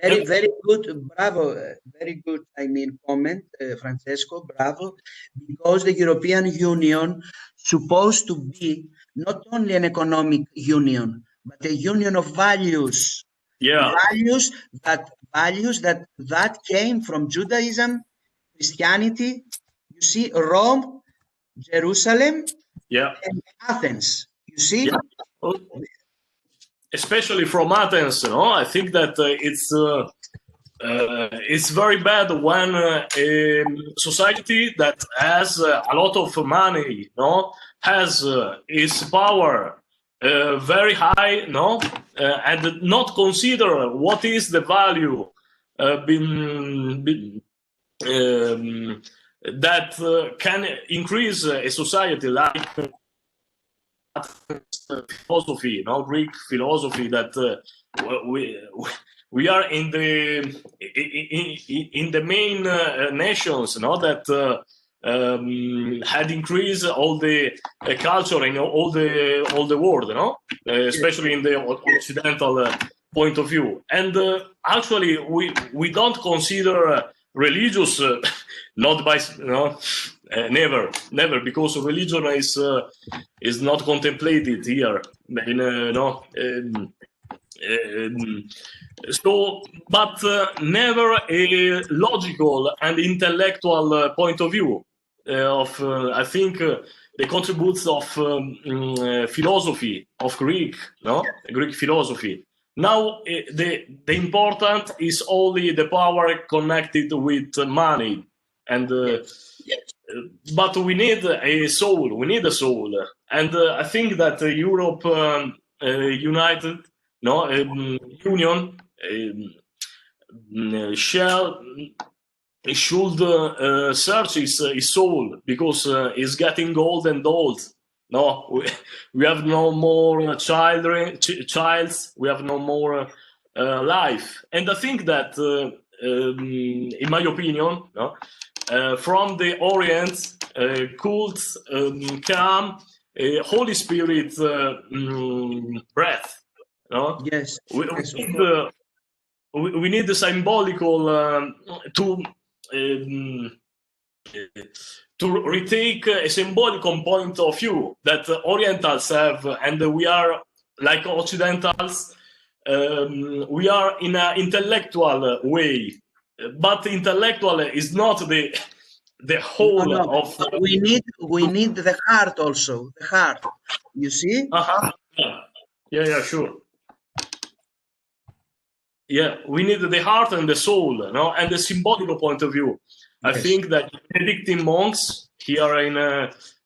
Very, very good. Bravo. Very good, I mean, comment, Francesco. Bravo. Because the European Union supposed to be not only an economic union, but a union of values. Yeah. Values that came from Judaism, Christianity. You see, Rome, Jerusalem, and Athens. You see? Yeah. Especially from Athens, I think that it's it's very bad when a society that has a lot of money, has its power very high, and not consider what is the value that can increase a society, like philosophy, Greek philosophy, that we are in the main nations, that had increased all the culture in all the world, especially in the Occidental point of view. And actually, we don't consider religious, not by never, because religion is not contemplated here. But never a logical and intellectual point of view of I think the contributes of philosophy of Greek philosophy. Now the important is only the power connected with money, and but we need a soul. We need a soul, and I think that Europe United Union should search his soul, because it's getting old and old. We have no more children, we have no more life. And I think that, in my opinion, from the Orient could come a Holy Spirit breath. Yes. We need the symbolical to retake a symbolical point of view that Orientals have, and we are like Occidentals. We are in an intellectual way, but intellectual is not the whole of. We need the heart also. The heart, you see. Yeah, sure. Yeah, we need the heart and the soul, and the symbolical point of view. Yes. I think that Benedictine monks here in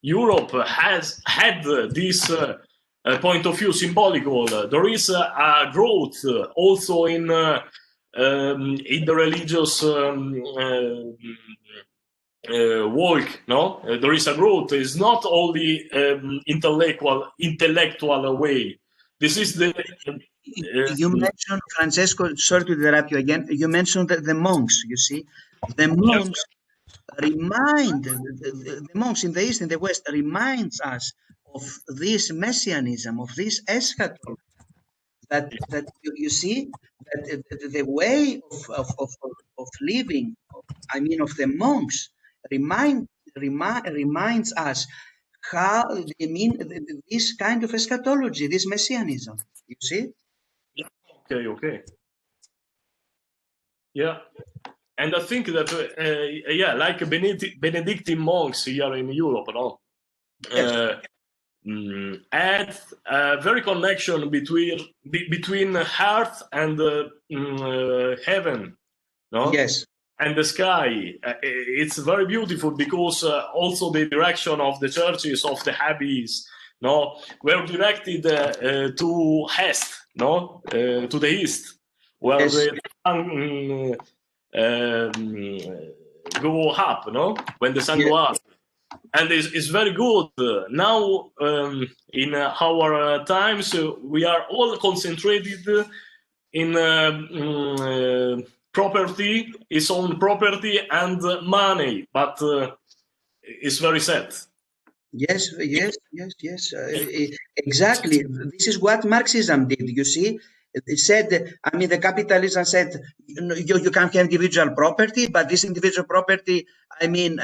Europe has had this point of view, symbolical. There is a growth also in the religious work. There is a growth. It's not only intellectual way. This is the. You mentioned, Francesco, sorry to interrupt you again. You mentioned the monks, you see. The monks remind, the monks in the East and the West reminds us of this messianism, of this eschatology. That you see, that the way of living, I mean, of the monks, reminds us how they mean this kind of eschatology, this messianism, you see? Okay. Yeah, and I think that like Benedictine monks here in Europe, had a very connection between earth and heaven, Yes. And the sky. It's very beautiful, because also the direction of the churches, of the abbeys, were directed to east, to the east, where yes. The sun go up, when the sun go up. And it's very good. Now, in our times, we are all concentrated in property, its own property and money, but it's very sad. Yes. Exactly. This is what Marxism did, you see. It said, I mean, the capitalism said, you can't have individual property, but this individual property, I mean,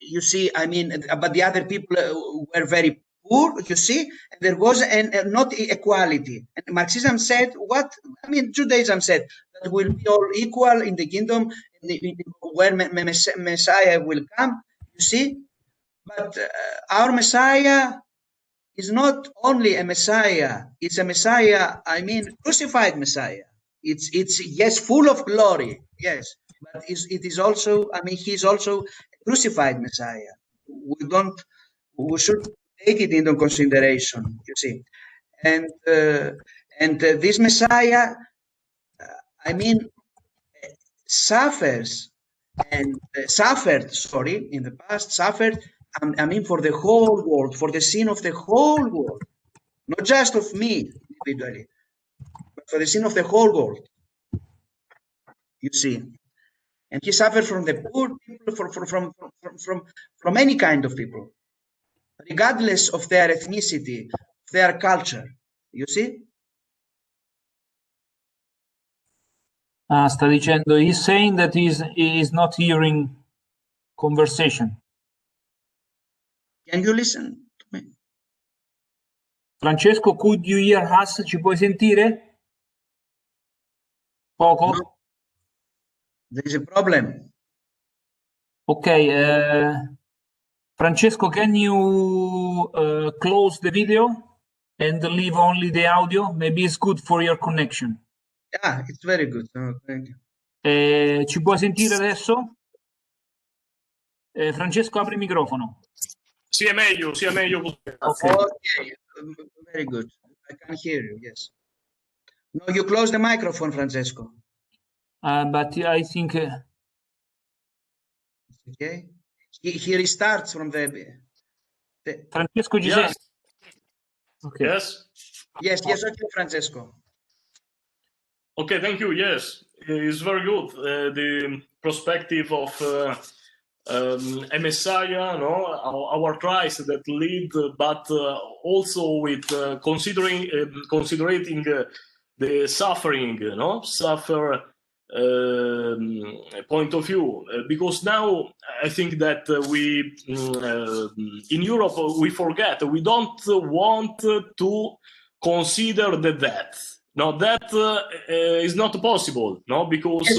you see, I mean, but the other people were very poor, you see, and there was not equality. And Marxism said what? I mean, Judaism said that we'll be all equal in the kingdom where Messiah will come, you see. But our Messiah is not only a Messiah, it's a Messiah, I mean, crucified Messiah. It's yes, full of glory, yes, but it is also, I mean, he's also a crucified Messiah. We should take it into consideration, you see. And this Messiah, I mean, suffered in the past, suffered, I mean, for the whole world, for the sin of the whole world, not just of me individually, but for the sin of the whole world, you see. And he suffered from the poor people, from any kind of people, regardless of their ethnicity, their culture, you see. Sta dicendo, he's saying that he is not hearing conversation. Can you listen to me? Francesco, could you hear us? Ci puoi sentire? Poco? No. There is a problem. Okay, Francesco, can you close the video and leave only the audio? Maybe it's good for your connection. Yeah, it's very good. Thank you. Ci puoi sentire adesso? Francesco, apri il microfono. Sì, è meglio. Okay, very good. I can hear you, yes. No, you close the microphone, Francesco. But I think... Okay. He restarts from the Francesco, ci sei? Okay. Yes, okay, Francesco. Okay, thank you. Yes, it's very good. The perspective of a Messiah, no, our Christ that lived, but also with considering the suffering, point of view. Because now I think that we in Europe we forget, we don't want to consider the death. No, that is not possible. No, because yes,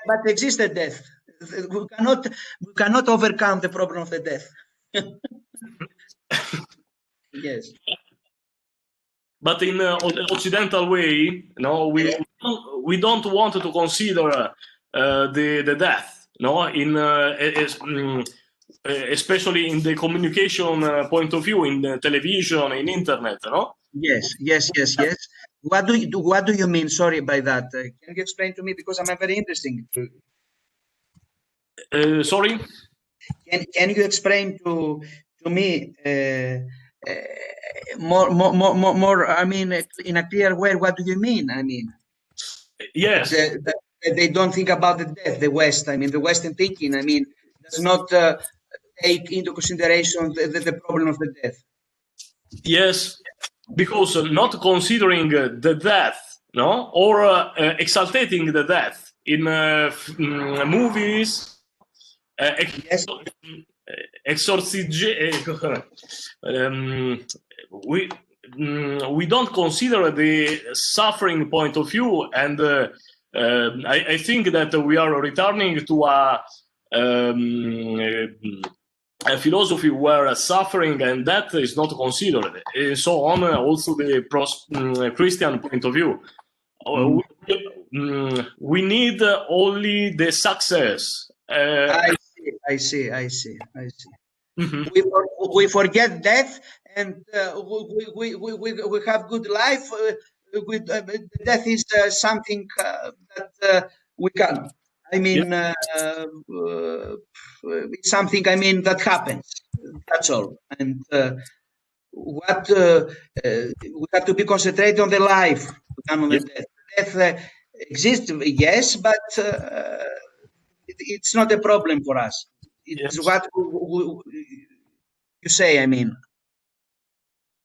but exists a death. We cannot overcome the problem of the death. Yes. But in Occidental way, no, we don't want to consider the death. No, in especially in the communication point of view, in television, in internet. No. Yes. What do you mean? Sorry by that. Can you explain to me, because I'm very interesting. Sorry. Can you explain to me more? I mean, in a clear way, what do you mean? I mean, yes. They don't think about the death. The West. I mean, the Western thinking. I mean, does not take into consideration the problem of the death. Yes. Because not considering the death, no, or exaltating the death in movies, yes. We don't consider the suffering point of view, and I think that we are returning to a philosophy where suffering and death is not considered, and so on. Also, the Christian point of view, we need only the success. I see. Mm-hmm. We forget death, and we have good life. Death is something that we can. I mean, it's something, I mean, that happens. That's all. And what we have to be concentrated on the life, on the death. Death exists, yes, but it's not a problem for us. It's what you say, I mean.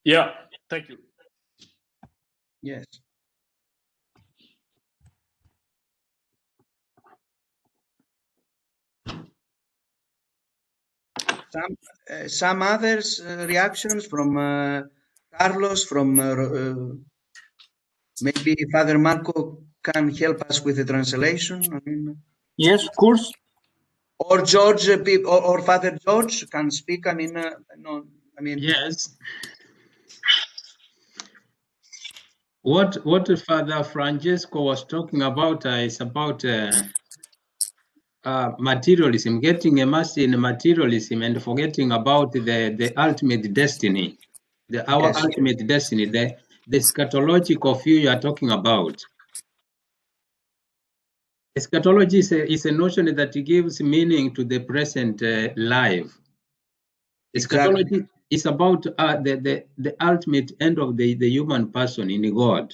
Yeah, thank you. Yes. Some others reactions from Carlos, from maybe Father Marco can help us with the translation. I mean, yes, of course. Or George, or Father George can speak. I mean, no. I mean, yes. What Father Francesco was talking about is about materialism, getting immersed in materialism and forgetting about the ultimate destiny, our ultimate destiny, the eschatological view you are talking about. Eschatology is a notion that gives meaning to the present life. Eschatology is about the ultimate end of the human person in God.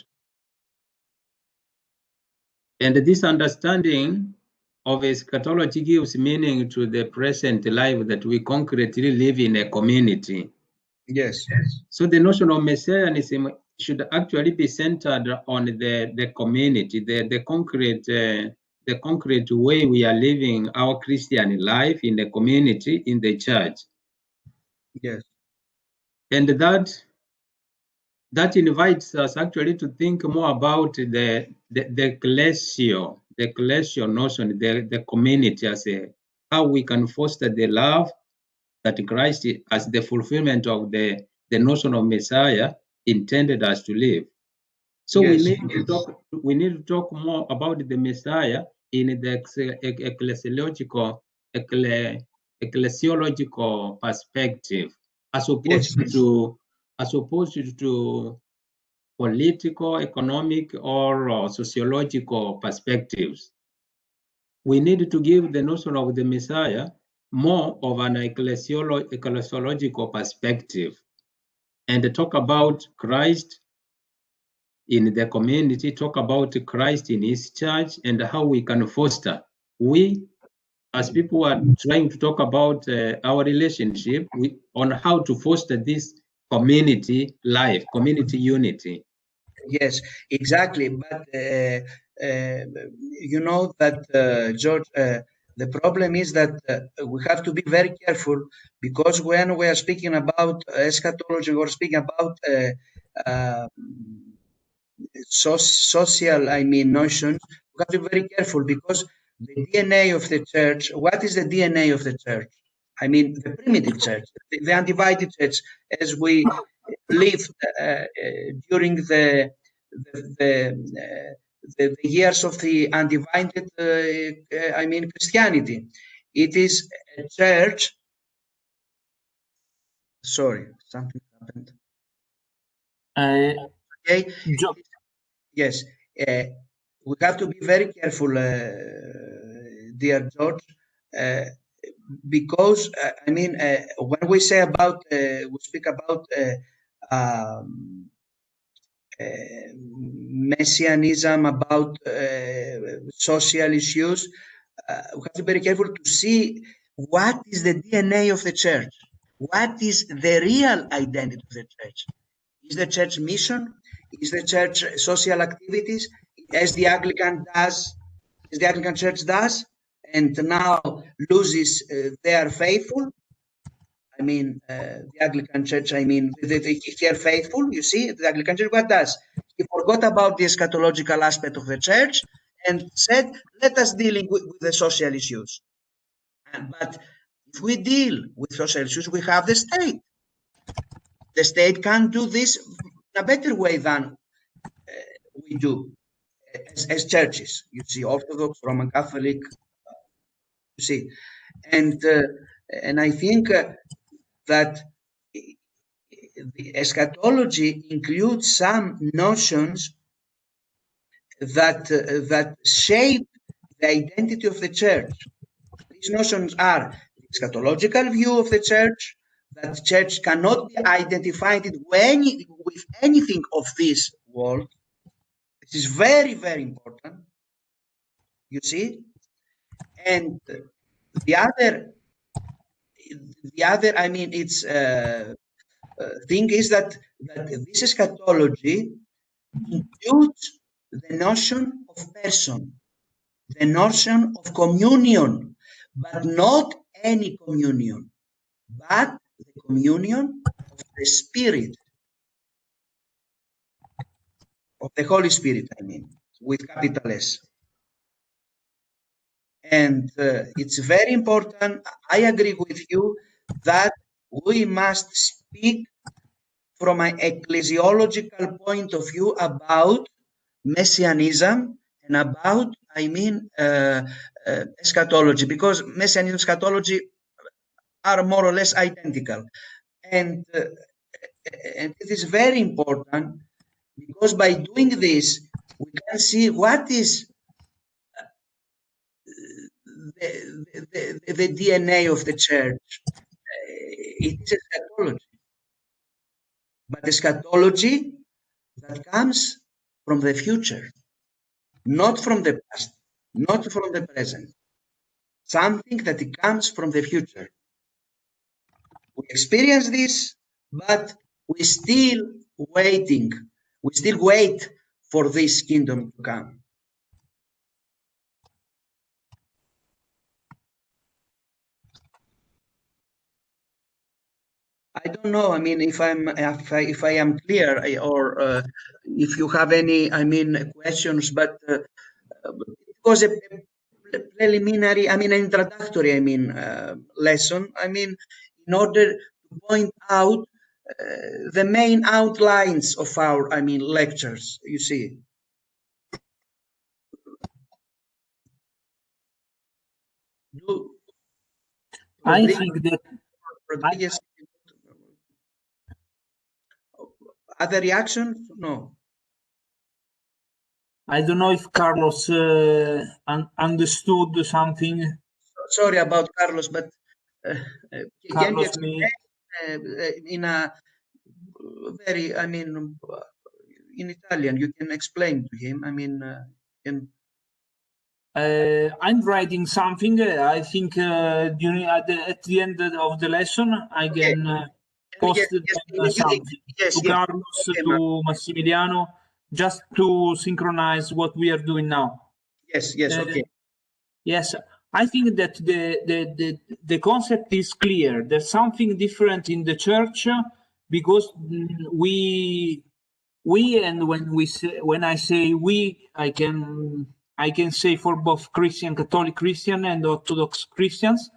And this understanding of eschatology gives meaning to the present life that we concretely live in a community. Yes. So the notion of messianism should actually be centered on the community, the concrete way we are living our Christian life in the community, in the church. Yes. And that invites us actually to think more about the ecclesial notion, the community as how we can foster the love that Christ, as the fulfillment of the notion of Messiah, intended us to live. So we need to talk more about the Messiah in the ecclesiological perspective, as opposed to political, economic, or sociological perspectives. We need to give the notion of the Messiah more of an ecclesiological perspective and talk about Christ in the community, talk about Christ in his church and how we can foster. We, as people are trying to talk about our relationship on how to foster this community life, community unity. Yes, exactly. But you know that, George, the problem is that we have to be very careful, because when we are speaking about eschatology, we're speaking about social, notions. We have to be very careful, because the DNA of the church, what is the DNA of the church? The primitive church, the undivided church, as we lived during the years of the undivided, Christianity. It is a church. Sorry, something happened. Okay. Yes, we have to be very careful, dear George, because when we say about, we speak about messianism, about social issues, we have to be very careful to see what is the DNA of the church, what is the real identity of the church. Is the church mission? Is the church social activities, as the Anglican Church does, and now loses their faithful? The Anglican Church, they are faithful. You see, the Anglican Church, what does? He forgot about the eschatological aspect of the church and said, let us deal with the social issues. But if we deal with social issues, we have the state. The state can do this in a better way than we do as churches. You see, Orthodox, Roman Catholic, you see. And I think that the eschatology includes some notions that shape the identity of the church. These notions are the eschatological view of the church, that the church cannot be identified with anything of this world. This is very, very important, you see. And the other thing is that this eschatology includes the notion of person, the notion of communion, but not any communion, but the communion of the Spirit, of the Holy Spirit, with capital S. And it's very important. I agree with you that we must speak from an ecclesiological point of view about messianism and about, eschatology, because messianism and eschatology are more or less identical. And it is very important, because by doing this, we can see what is the DNA of the church. It is eschatology. But eschatology that comes from the future, not from the past, not from the present. Something that it comes from the future. We experience this, but we still waiting. We still wait for this kingdom to come. I don't know. I mean, if I am clear, or if you have any, questions. But it was a preliminary, an introductory, lesson. In order to point out the main outlines of our, lectures. You see. I think that. Other reactions? No. I don't know if Carlos understood something. Sorry about Carlos, but can you explain in a very, in Italian, you can explain to him. I'm writing something. I think during at the end of the lesson, I can post something to Carlos, to Massimiliano, just to synchronize what we are doing now. Yes, okay. Yes, I think that the concept is clear. There's something different in the church, because we and when I say we, I can say for both Christian, Catholic Christian and Orthodox Christians,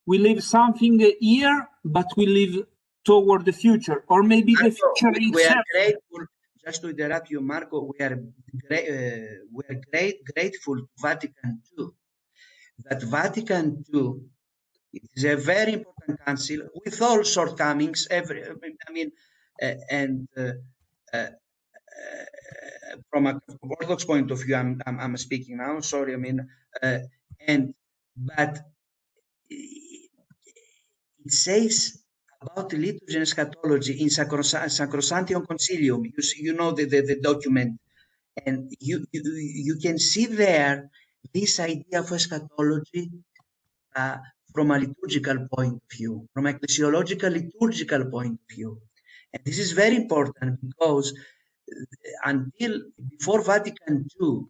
we live something here, but we live toward the future, or maybe the future itself. We are grateful, just to interrupt you, Marco, we are grateful to Vatican II. That Vatican II is a very important council with all shortcomings, from a Orthodox point of view, I'm speaking now. Sorry, but it says about the liturgy and eschatology in Sacrosanctum Concilium. You know the document, and you can see there this idea of eschatology from a liturgical point of view, from a ecclesiological liturgical point of view, and this is very important because until before Vatican II,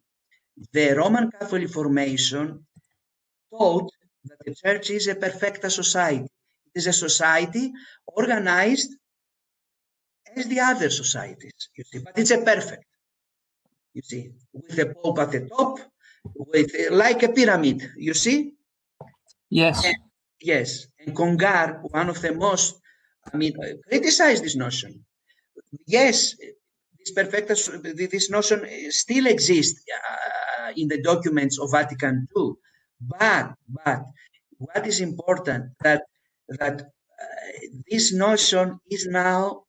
the Roman Catholic formation taught that the church is a perfecta society. It is a society organized as the other societies, you see, but it's a perfect, you see, with the Pope at the top, with like a pyramid, you see? Yes. Yes, and Congar, one of the most, criticized this notion. Yes, this notion still exists in the documents of Vatican II, but what is important that this notion is now,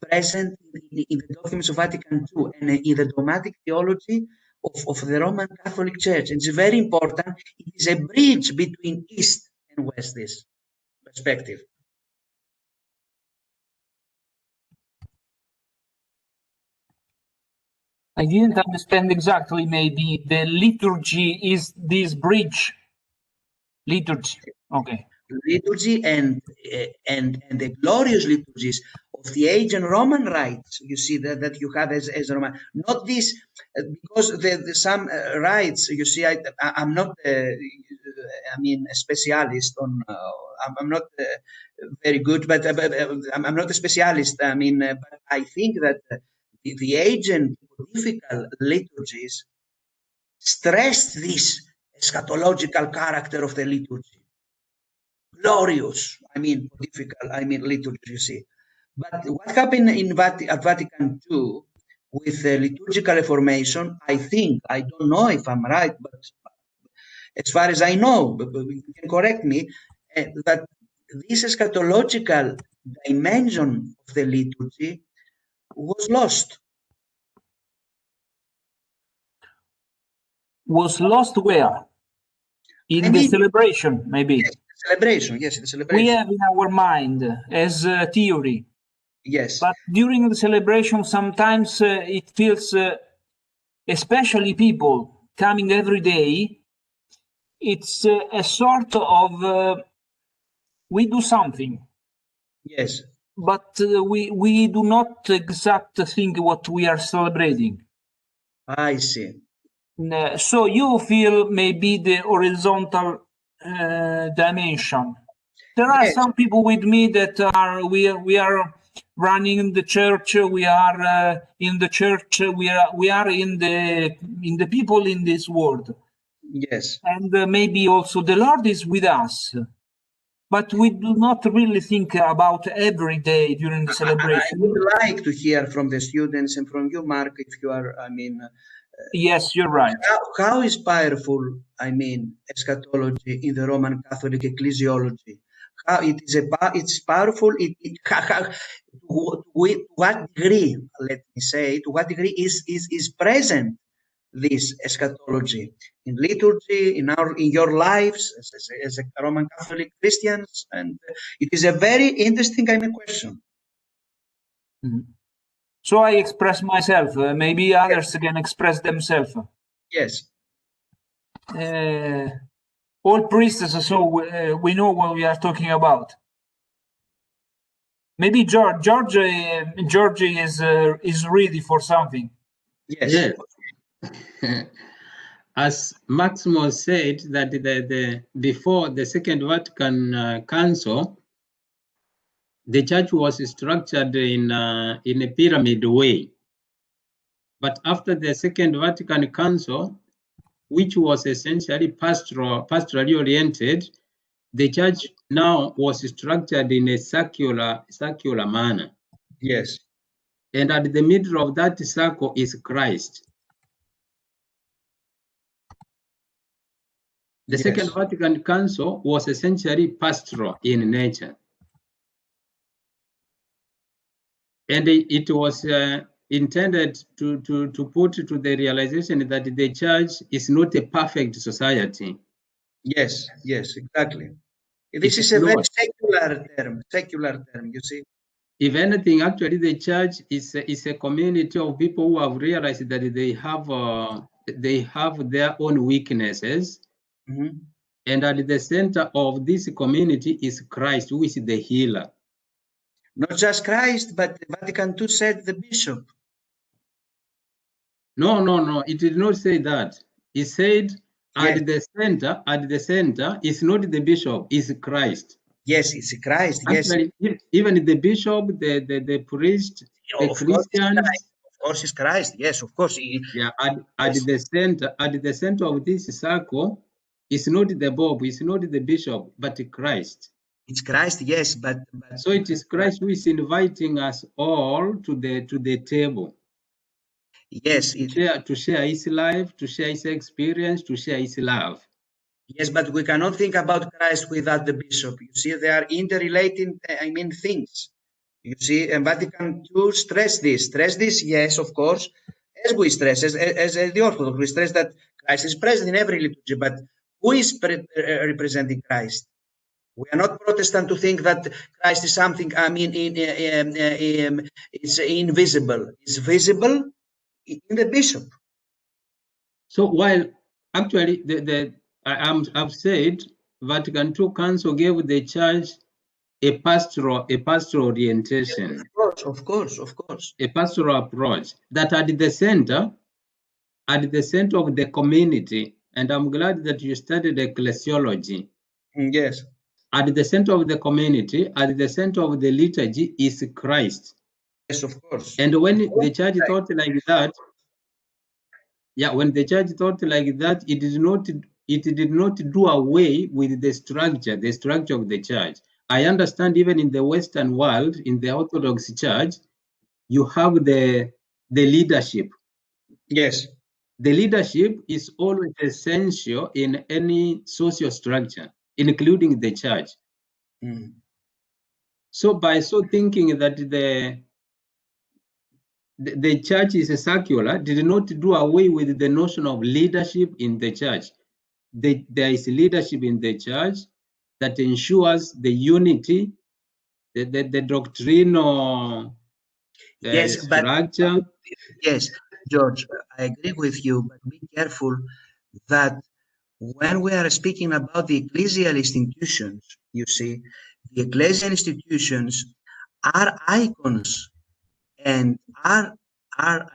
present in the documents of Vatican II and in the dogmatic theology of the Roman Catholic Church. And it's very important. It is a bridge between East and West, this perspective. I didn't understand exactly. Maybe the liturgy is this bridge. Liturgy, okay. Liturgy and the glorious liturgies of the ancient Roman rites. You see that you have as Roman. Not this because some rites. You see, I'm not. A specialist on. I'm not very good, but I'm not a specialist. But I think that the ancient pontifical liturgies stressed this eschatological character of the liturgy. Glorious, pontifical, liturgy, you see. But what happened at Vatican II with the liturgical reformation, I think, I don't know if I'm right, but as far as I know, you can correct me, that this eschatological dimension of the liturgy was lost. Was lost where? In the celebration, maybe. Yes, the celebration. Yes, the celebration. We have in our mind as a theory. Yes. But during the celebration, sometimes it feels, especially people coming every day, it's a sort of we do something. Yes. But we do not exactly think what we are celebrating. I see. So you feel maybe the horizontal dimension. There are some people with me that are we are running the church. We are in the church. We are in the people in this world. Yes. And maybe also the Lord is with us. But we do not really think about every day during the celebration. I would like to hear from the students and from you, Mark, if you are, yes, you're right. How is powerful, eschatology in the Roman Catholic ecclesiology? How it's powerful. To what degree, let me say, to what degree is present this eschatology in liturgy, in your lives as a Roman Catholic Christians? And it is a very interesting question. Mm-hmm. So I express myself. Maybe others can express themselves. Yes. All priests, so we know what we are talking about. Maybe George is ready for something. Yes. As Massimo said, that before the Second Vatican Council, the church was structured in a pyramid way. But after the Second Vatican Council, which was essentially pastorally oriented, the church now was structured in a circular manner. Yes. And at the middle of that circle is Christ. The Second Vatican Council was essentially pastoral in nature. And it was intended to put to the realization that the church is not a perfect society. Yes, exactly. This is a very secular term, you see. If anything, actually, the church is a community of people who have realized that they have their own weaknesses. Mm-hmm. And at the center of this community is Christ, who is the healer. Not just Christ, but Vatican II said the bishop. No, it did not say that. It said at the center is not the bishop, it's Christ. Yes, it's Christ. Actually, yes. Even the bishop, the priest, the Christian. Of course, it's Christ. Yes, of course. Yeah, at the center of this circle, it's not the Pope, it's not the bishop, but Christ. It's Christ, yes, but so it is Christ who is inviting us all to the table. Yes, to share his life, to share his experience, to share his love. Yes, but we cannot think about Christ without the bishop. You see, they are interrelating, things. You see, and Vatican II stress this. Yes, of course, as we stress, as the Orthodox, we stress that Christ is present in every liturgy, but who is representing Christ? We are not Protestant to think that Christ is something, it's invisible. It's visible in the bishop. So while actually I've said Vatican II Council gave the church a pastoral orientation. Of course. A pastoral approach that at the center of the community, and I'm glad that you studied ecclesiology. Yes. At the center of the community, at the center of the liturgy is Christ. Yes, of course. And when the church thought like that, when the church thought like that, it did not do away with the structure of the church, I understand even in the Western world, in the Orthodox Church, you have the leadership. Yes. The leadership is always essential in any social structure, including the church. So by thinking that the church is secular, did not do away with the notion of leadership in the church. There is leadership in the church that ensures the unity, the doctrinal structure. Yes, George, I agree with you, but be careful that when we are speaking about the ecclesial institutions, you see, the ecclesial institutions are icons and are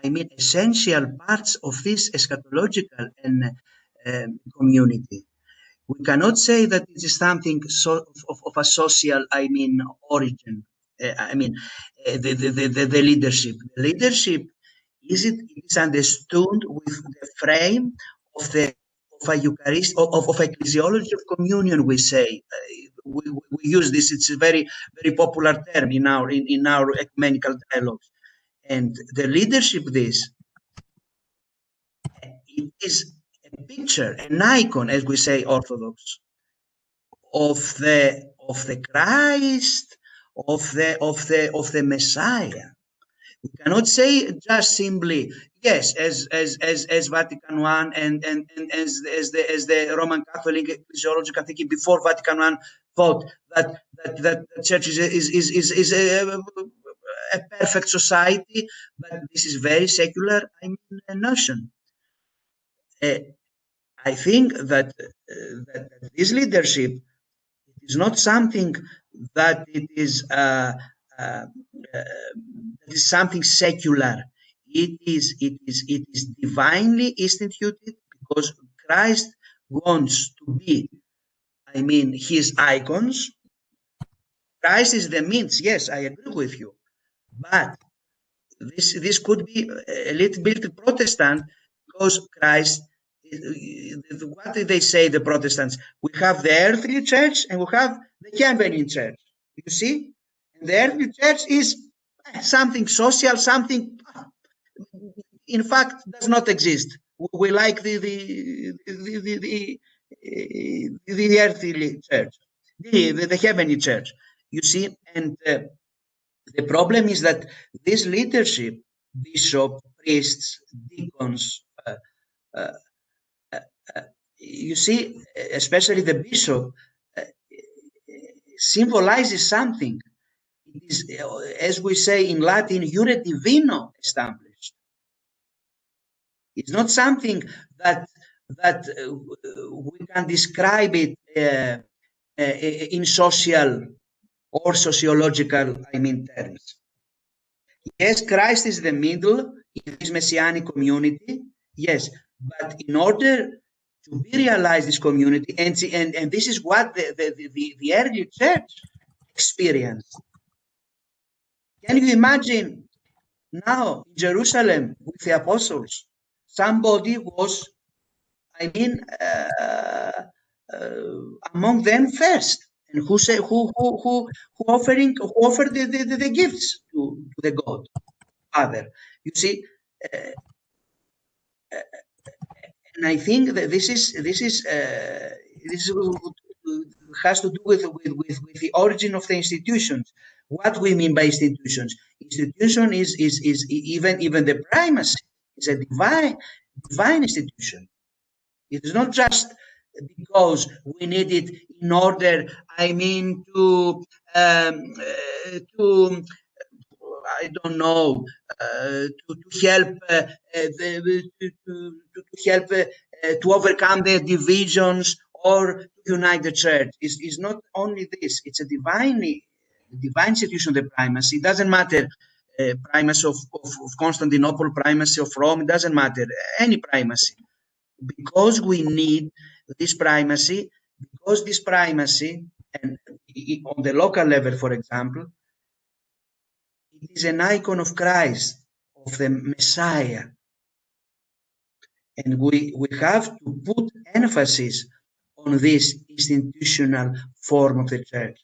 essential parts of this eschatological and community. We cannot say that it is something of a social, origin. The leadership. The leadership is understood with the frame of a Eucharist of ecclesiology of communion. We say we use this. It's a very popular term in our ecumenical dialogues. And the leadership, it is a picture, an icon, as we say, Orthodox, of the Christ, of the Messiah. We cannot say just simply yes, as Vatican I and as the Roman Catholic ecclesiological thinking before Vatican I thought that the church is a perfect society, but this is very secular notion. I think that this leadership is not something that it is something secular. It is divinely instituted because Christ wants to be, his icons. Christ is the means. Yes, I agree with you. But this could be a little bit Protestant because Christ, what did they say, the Protestants? We have the earthly church and we have the heavenly church. You see? And the earthly church is something social, something, in fact, does not exist. We like the earthly church, the heavenly church. You see? And the problem is that this leadership, bishop, priests, deacons, you see, especially the bishop, symbolizes something. It is, as we say in Latin, iure divino established. It's not something that we can describe it in social or sociological, terms. Yes, Christ is the middle in this messianic community. Yes, but in order to be realized, this community, and this is what the early church experienced. Can you imagine now in Jerusalem with the apostles? Somebody was, among them first. And who offered the gifts to the God Father? You see, and I think that this has to do with the origin of the institutions. What we mean by institutions? Institution is even the primacy. It's a divine institution. It is not just because we need it in order, to I don't know, to help to overcome the divisions or to unite the church. It's not only this; it's a divine institution. The primacy. It doesn't matter. Primacy of Constantinople, primacy of Rome. It doesn't matter. Any primacy. Because we need this primacy, and on the local level, for example, it is an icon of Christ, of the Messiah. And we have to put emphasis on this institutional form of the church.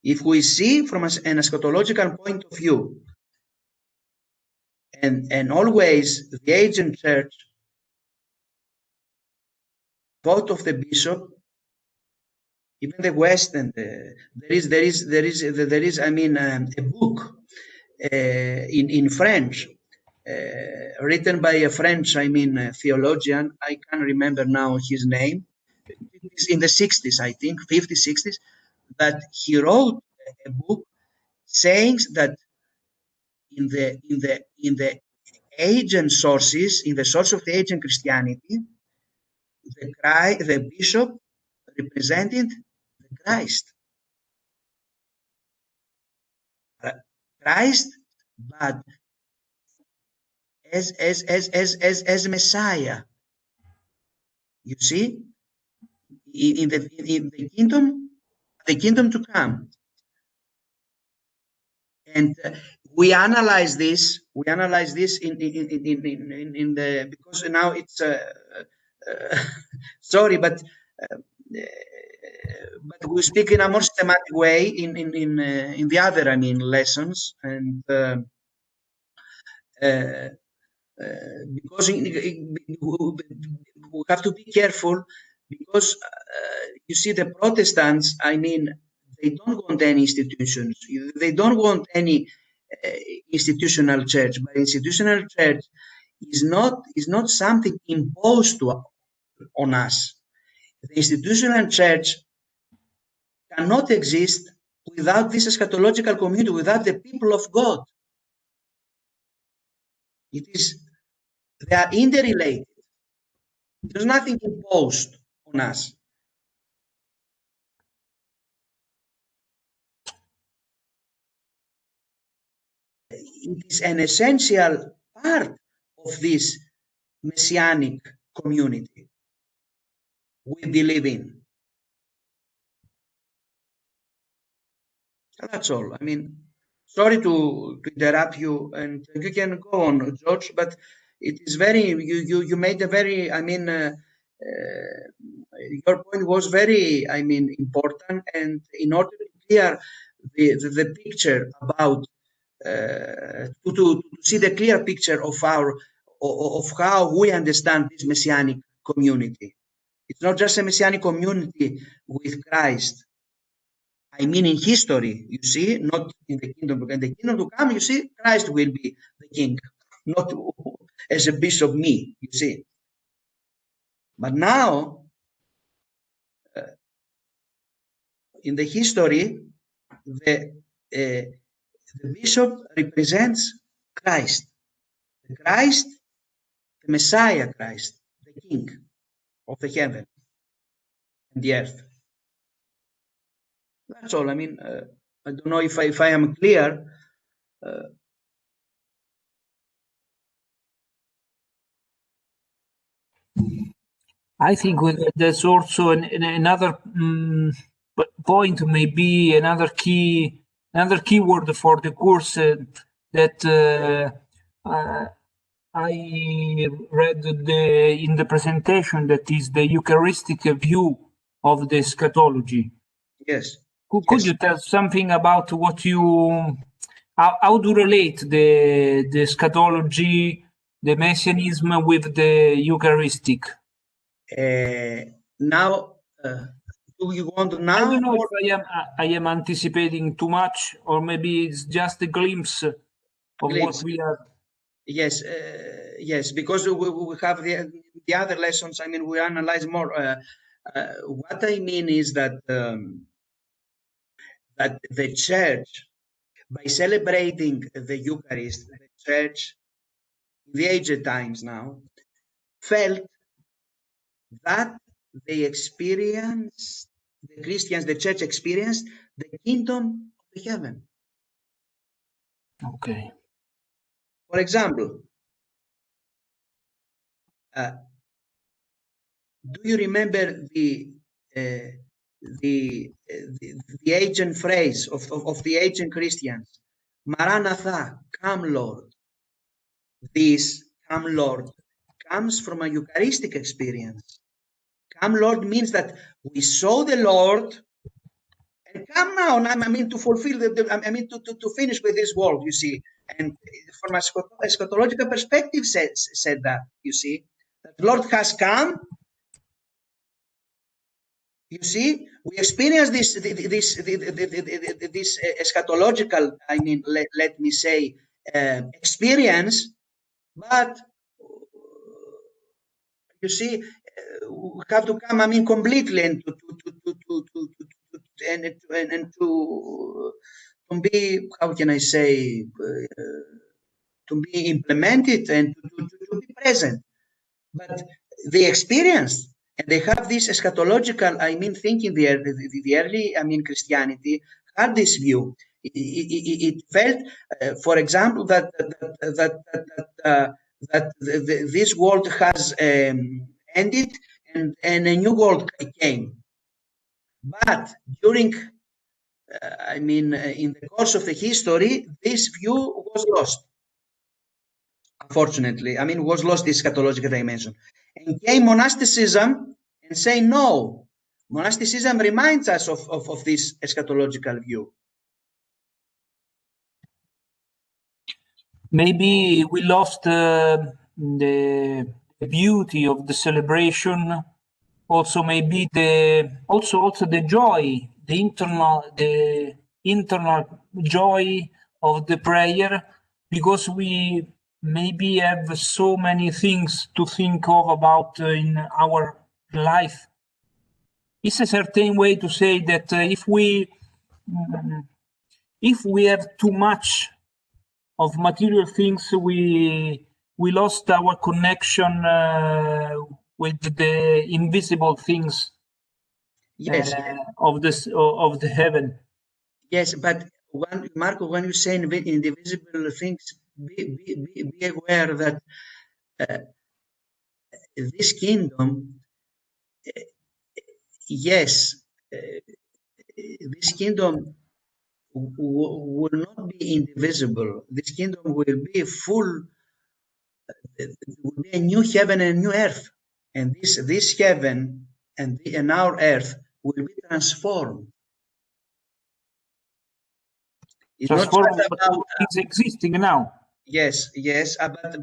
if we see from an eschatological point of view, and always the ancient church thought of the bishop, even the West, and there is I mean a book in French written by a French theologian. I can't remember now his name. It's in the 60s, I think, 50s, 60s, that he wrote a book saying that in the ancient sources, in the source of the ancient Christianity, the bishop represented the Christ. Christ, but as Messiah. You see, in the kingdom to come. And we analyze this. We analyze this in the, because now it's sorry, but we speak in a more systematic way in the other lessons, and because we have to be careful, because you see, the Protestants, they don't want any institutions. They don't want any institutional church. But institutional church is not something imposed on us. The institutional church cannot exist without this eschatological community, without the people of God. They are interrelated. There's nothing imposed on us. It is an essential part of this messianic community we believe in. That's all. Sorry to interrupt you, and you can go on, George, but it is very, you made a very, your point was very, important, and in order to clear the picture about, to see the clear picture of how we understand this messianic community. It's not just a messianic community with Christ. In history, you see, not in the kingdom. In the kingdom to come, you see, Christ will be the king, not as a bishop, me, you see. But now, in the history, the bishop represents Christ. Christ, the Messiah Christ, the King of the heaven and the earth. That's all. I don't know if I am clear. I think there's also another point, maybe another keyword for the course that I read in the presentation, that is the Eucharistic view of the eschatology. Yes. Could you tell something about what how to relate the eschatology, the messianism with the Eucharistic? Now, do you want to now? I don't know if I am anticipating too much, or maybe it's just a glimpse of what we are. Yes, yes, because we have the other lessons. We analyze more. What I mean is that that the church, by celebrating the Eucharist, the church, in the ancient times now, felt that they experienced, the Christians, the church experienced the kingdom of heaven. Okay. For example, do you remember the ancient phrase of the ancient Christians? Maranatha, come Lord. This come Lord comes from a Eucharistic experience. Come Lord means that we saw the Lord And come now, I mean, to fulfill to finish with this world, you see. And from a eschatological perspective, said that, you see, that the Lord has come. You see, we experience this eschatological, I mean, let me say, experience, but you see, we have to come, I mean, completely and to be, how can I say, to be implemented and to be present. But they experienced, and they have this eschatological, I mean, thinking. The early, I mean, Christianity had this view. It felt, for example, that this world has ended and a new world came. But during, I mean, in the course of the history, this view was lost. Unfortunately, I mean, was lost this eschatological dimension. And came monasticism and say no. Monasticism reminds us of this eschatological view. Maybe we lost the beauty of the celebration. Also, maybe also the joy, the internal joy of the prayer, because we maybe have so many things to think of about in our life. It's a certain way to say that if we have too much of material things, we lost our connection with the invisible things. Yes. Of the heaven. Yes, but Marco, when you say indivisible things, be aware that this kingdom, yes, this kingdom will not be indivisible. This kingdom will be full. It will be a new heaven and a new earth, and this heaven and our earth will be transformed. It's transformed, not just about it's existing now. Yes, but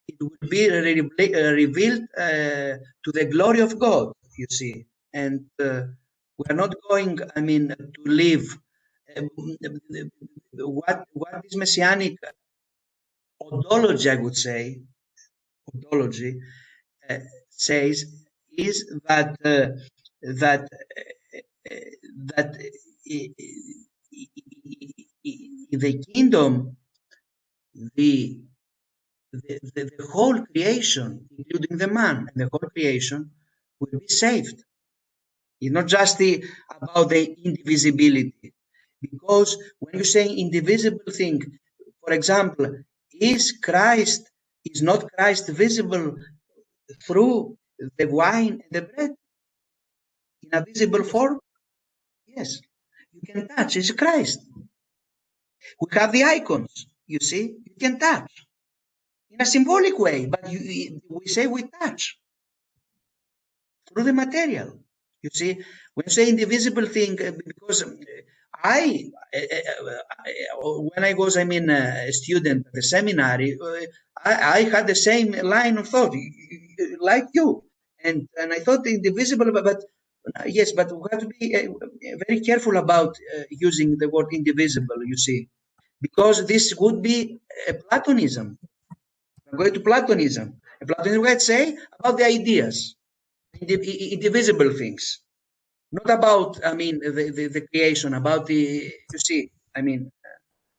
it will be revealed to the glory of God, you see, and we are not going, I mean, to live what this messianic ontology, I would say, ontology says is that in the kingdom, the whole creation, including the man, and the whole creation will be saved. It's not just about the indivisibility, because when you say indivisible thing, for example, is not Christ visible through the wine and the bread in a visible form? Yes, you can touch. It's Christ. We have the icons, you see, you can touch in a symbolic way, but we say we touch through the material. You see, when you say indivisible thing, because when I was, I mean, a student at the seminary, I had the same line of thought, like you, and I thought indivisible, but yes, but we have to be very careful about using the word indivisible, you see, because this would be a Platonism. I'm going to Platonism. And Platonism would say about the ideas, indivisible things, not about, I mean, the creation, about the, you see, I mean,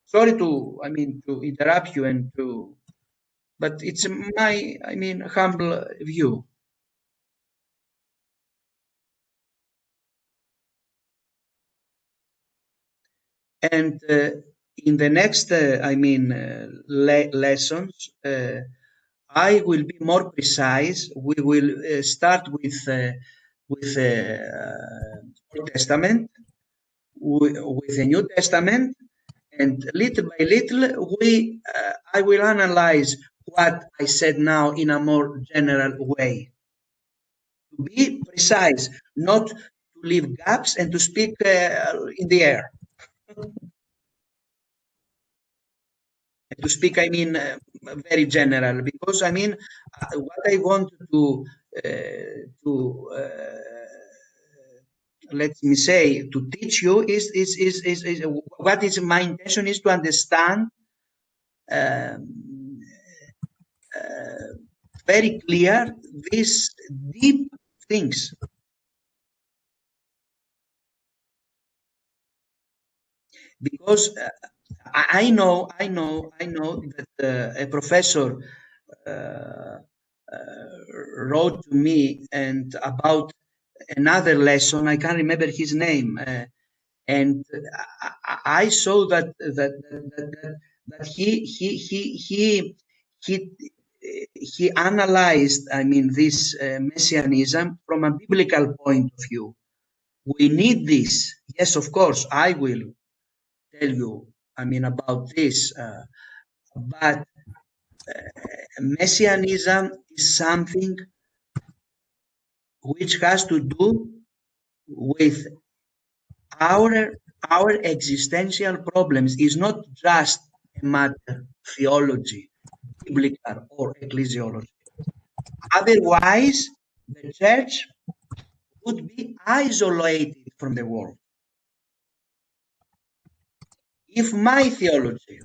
sorry to interrupt you but it's my, I mean, humble view. And in the next, lessons, I will be more precise. We will start with Old Testament, with the New Testament, and little by little, I will analyze what I said now in a more general way. To be precise, not to leave gaps and to speak in the air. To speak, I mean, very general, because I mean, what I want to let me say, to teach you is what is my intention is to understand very clear these deep things. Because I know that a professor wrote to me and about another lesson. I can't remember his name, and I saw that he analyzed, I mean, this messianism from a biblical point of view. We need this. Yes, of course, I will tell you, I mean, about this, but messianism is something which has to do with our existential problems. Is not just a matter of theology, biblical or ecclesiology. Otherwise, the church would be isolated from the world. If my theology,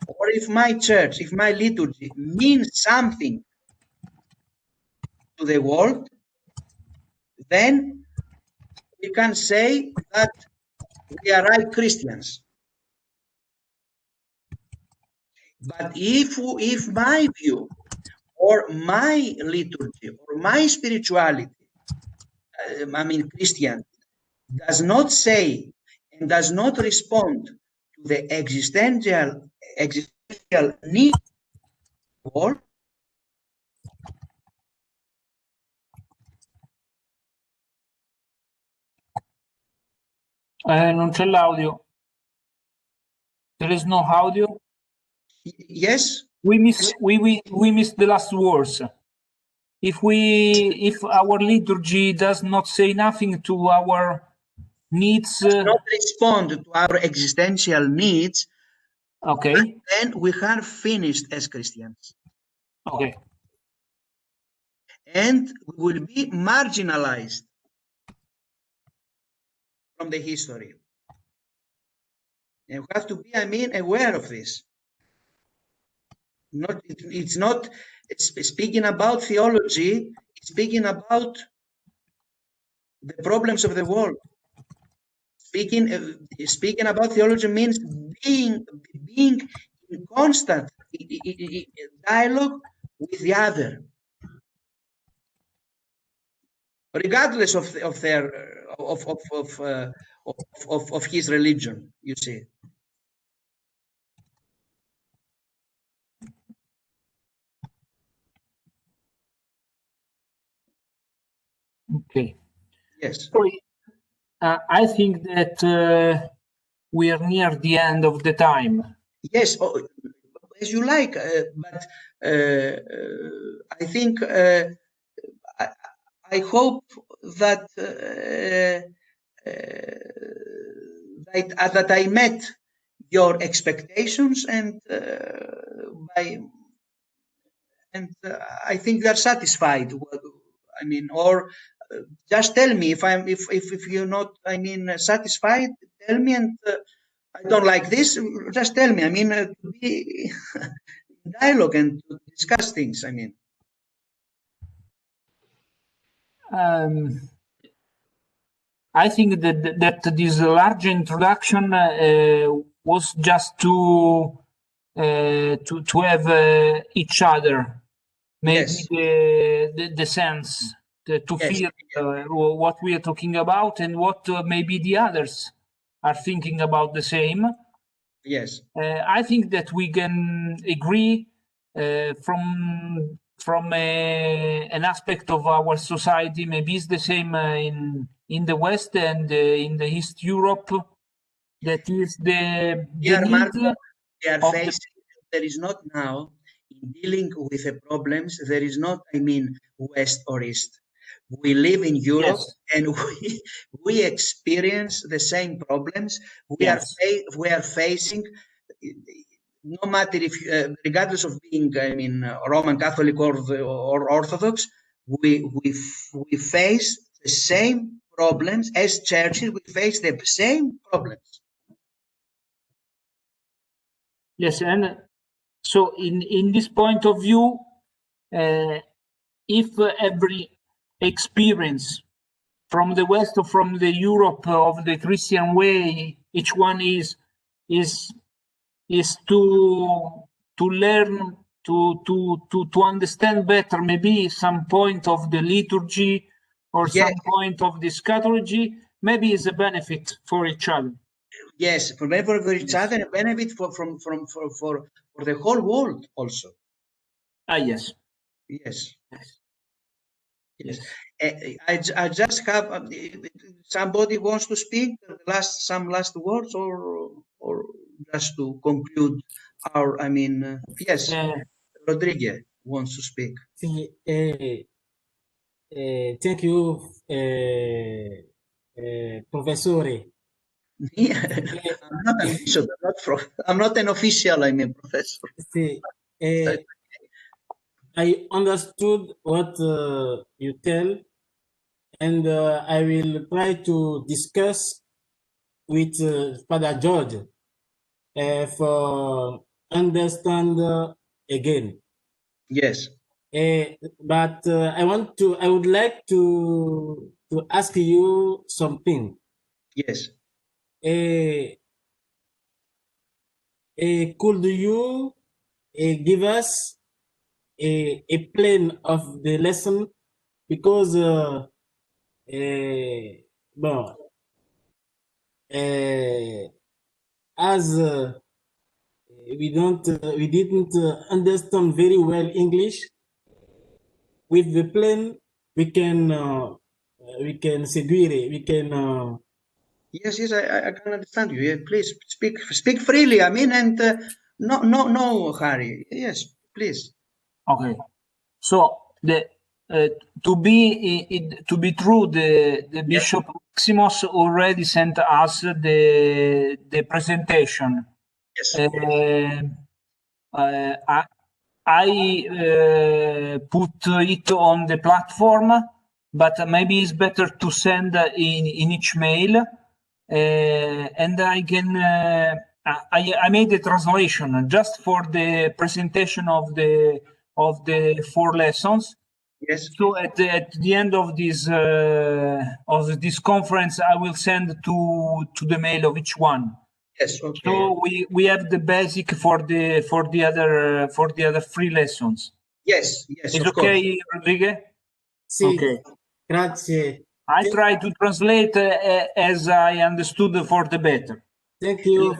or if my church, if my liturgy means something to the world, then we can say that we are right Christians. But if my view, or my liturgy, or my spirituality, I mean Christian, does not say and does not respond to the existential need of the world, non c'è l'audio. There is no audio. Yes. We missed the last words. If our liturgy does not say nothing to our needs, does not respond to our existential needs, okay, then we are finished as Christians. Okay. And we will be marginalized from the history. And we have to be, I mean, aware of this. It's not speaking about theology, it's speaking about the problems of the world. Speaking about theology means being in constant dialogue with the other, regardless of his religion. You see. Okay. Yes. So, I think that we are near the end of the time. Yes, as you like, but I think I hope that that I met your expectations, and I think they're satisfied. I mean, or just tell me if you're not, I mean, satisfied. Tell me, and I don't like this. Just tell me. I mean, to be in dialogue and to discuss things. I mean. I think that this large introduction was just to have each other, maybe Yes. the sense to Yes. feel what we are talking about, and what maybe the others are thinking about the same. Yes. I think that we can agree from an aspect of our society. Maybe it's the same in the West and in the East Europe. That is the need. Marco, they are facing. There is not now, in dealing with the problems, there is not, I mean, West or East. We live in Europe, Yes. and we experience the same problems. We are facing, no matter if, regardless of being, I mean, Roman Catholic or Orthodox, we face the same problems as churches. We face the same problems. Yes, and so in this point of view, if every experience from the West or from the Europe of the Christian way, each one is to learn to understand better maybe some point of the liturgy or some point of the eschatology, maybe is a benefit for each other. Yes, for each other, and benefit for the whole world also. Yes. Yes. Yes. I just have somebody wants to speak. Some last words, or just to conclude our. I mean, yes. Rodriguez wants to speak. Thank you, Professore. I'm not an official. I'm not an official. I mean, professor. I understood what you tell, and I will try to discuss with Father George for understand again. Yes. But I would like to ask you something. Yes. Could you give us a plan of the lesson, because as we didn't understand very well English, with the plan we can seduire, we can. Yes, I can understand you. Yeah, please speak freely. I mean, and no hurry. Yes, please. Okay, so to be true, the Bishop Maximos already sent us the presentation. Yes. I put it on the platform, but maybe it's better to send in each mail, and I can. I made a translation just for the presentation of the 4 lessons. Yes. So at the end of this conference, I will send to the mail of each one. Yes. Okay. So we have the basic for the other 3 lessons. Yes. Yes. It's okay, Rodriguez? Sì. Okay. Grazie. I try to translate as I understood for the better. Thank you.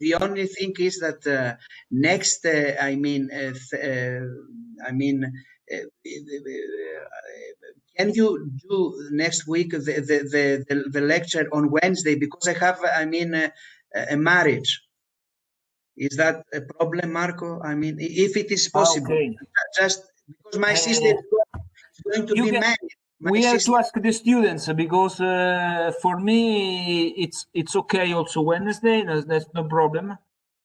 The only thing is that next, can you do next week the lecture on Wednesday, because I have a marriage. Is that a problem, Marco? I mean, if it is possible, okay. Just because my sister is going to be married. We have to ask the students, because for me it's okay also Wednesday. That's no problem.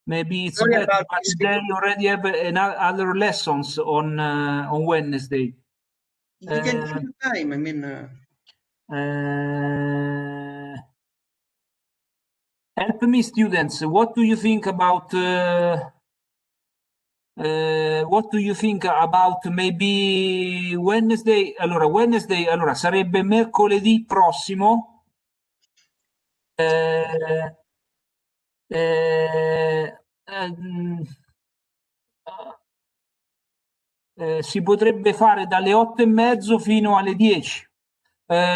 Maybe it's better, but they already have other lessons on Wednesday. You can take your time. I mean, help me, students. What do you think about? What do you think about maybe Wednesday? Allora sarebbe mercoledì prossimo. Si potrebbe fare dalle 8:30 fino alle 10,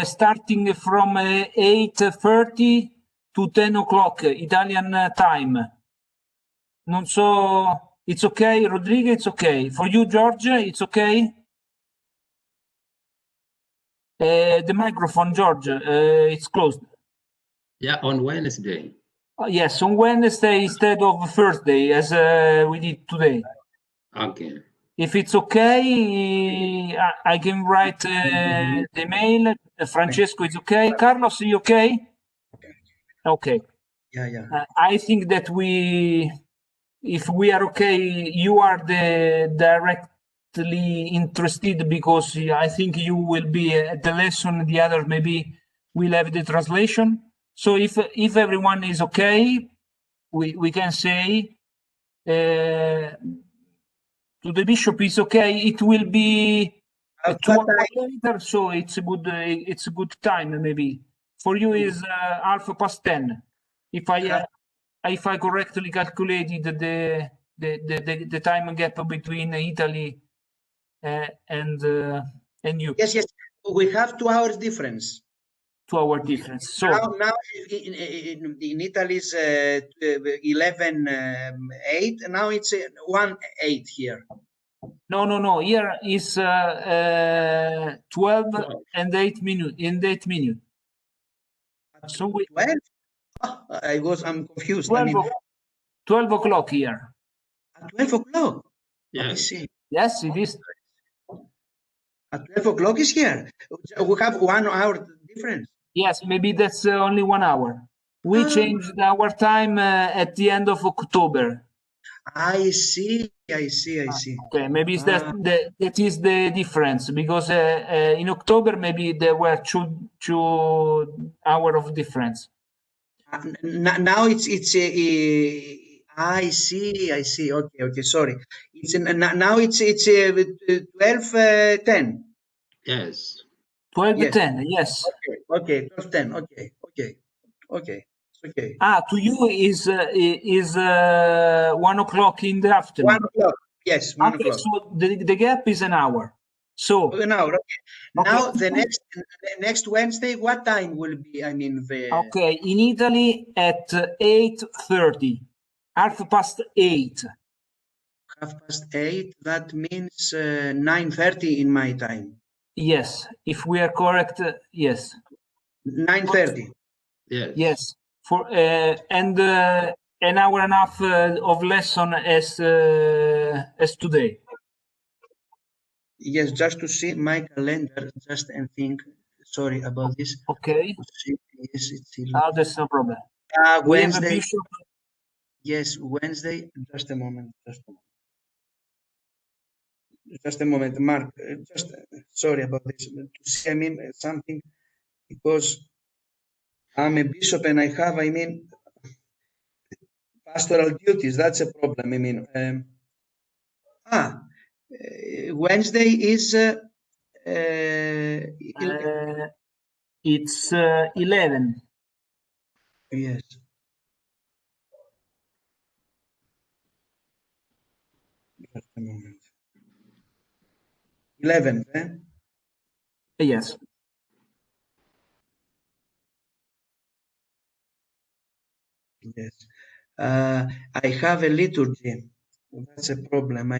starting from 8:30 to 10 o'clock Italian time. Non so. It's okay, Rodriguez, it's okay. For you, George, it's okay? The microphone, George, it's closed. Yeah, on Wednesday. Yes, on Wednesday instead of Thursday, as we did today. Okay. if it's okay, I can write the mail. Francesco is okay. Carlos, are you okay? Okay. Yeah. I think that if we are okay, you are the directly interested, because I think you will be at the lesson. The other maybe will have the translation. So if everyone is okay, we can say to the bishop is okay. It will be 2 hours later, so it's a good time maybe. For you is 10:30. If I correctly calculated the time gap between Italy and you. Yes. We have 2 hours difference. 2 hour difference. So now in Italy is 11:08. Now it's 1:08 here. No. Here is 12 and 8 minutes. So 12? I'm confused. 12 o'clock here. At 12 o'clock? Yeah. I see. Yes, it is. At 12 o'clock is here. We have 1 hour difference. Yes, maybe that's only 1 hour. We changed our time at the end of October. I see. Okay, maybe that is the difference, because in October maybe there were two hours of difference. Now it's I see. Okay. Sorry. It's now it's 12:10. Yes. 12:10. Yes. Okay. 12:10. Okay. Okay. To you is 1 o'clock in the afternoon. 1 o'clock. Yes, 1 o'clock. So the gap is an hour. So an hour. Okay. Now the next Wednesday, what time will be? Okay, in Italy at 8:30, 8:30. 8:30. That means 9:30 in my time. Yes, if we are correct. Yes. 9:30. Yes. For and an hour and a half of lesson as today. Yes, just to see my calendar, just and think. Sorry about this. Okay. Yes, it's that's no problem. Wednesday. Yes, Wednesday. Just a moment. Just a moment, Mark. Just sorry about this. To see, something, because I'm a bishop and I have, pastoral duties. That's a problem. Wednesday is it's 11. Yes. Just a moment. 11, eh? Yes. Yes. I have a liturgy. That's a problem.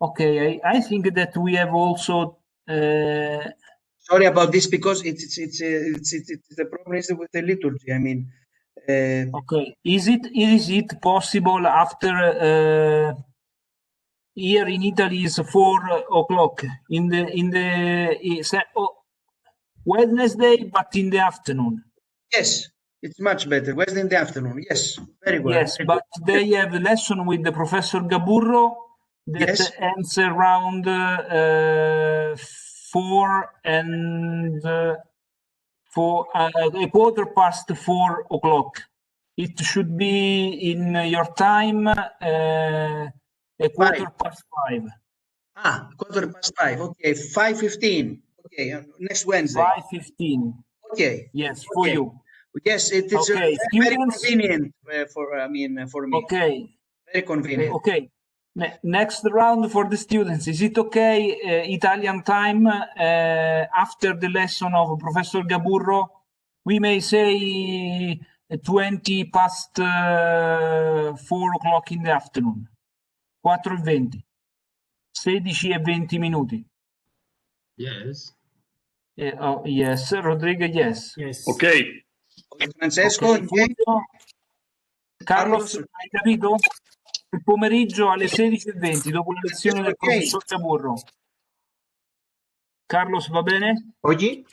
Okay, I think that we have also. Sorry about this, because it's the problem is with the liturgy. Okay, is it possible after here in Italy is 4 o'clock in the Wednesday, but in the afternoon? Yes, it's much better. Wednesday in the afternoon. Yes, very well. Yes, but they have a lesson with the Professor Gaburro that ends around 4 and a 4:15 o'clock. It should be in your time 5:15. 5:15. Okay, 5:15. Okay, next Wednesday. 5:15. Okay. Yes, for you. Yes, it is okay. Very convenient for me. Okay. Very convenient. Okay. Next round for the students. Is it okay? Italian time after the lesson of Professor Gaburro, we may say 20 past 4 o'clock in the afternoon. 4:20. 16:20 minuti. Yes. Yes, Rodrigo, yes. Ok. Francesco, okay. Carlos, hai capito? il pomeriggio alle 16:20, dopo la lezione del professor Caburro. Carlos, va bene? Oggi?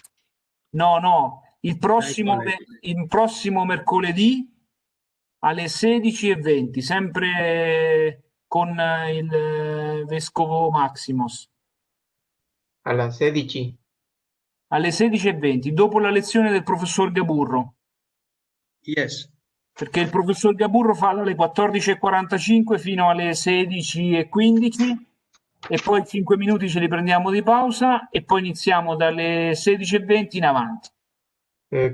No, il prossimo mercoledì alle 16:20, sempre con il vescovo Maximos. Alla 16? Alle 16:20, dopo la lezione del professor Gaburro. Yes. Perché il professor Gaburro fa dalle 14:45 fino alle 16:15 e poi 5 minuti ce li prendiamo di pausa e poi iniziamo dalle 16:20 in avanti.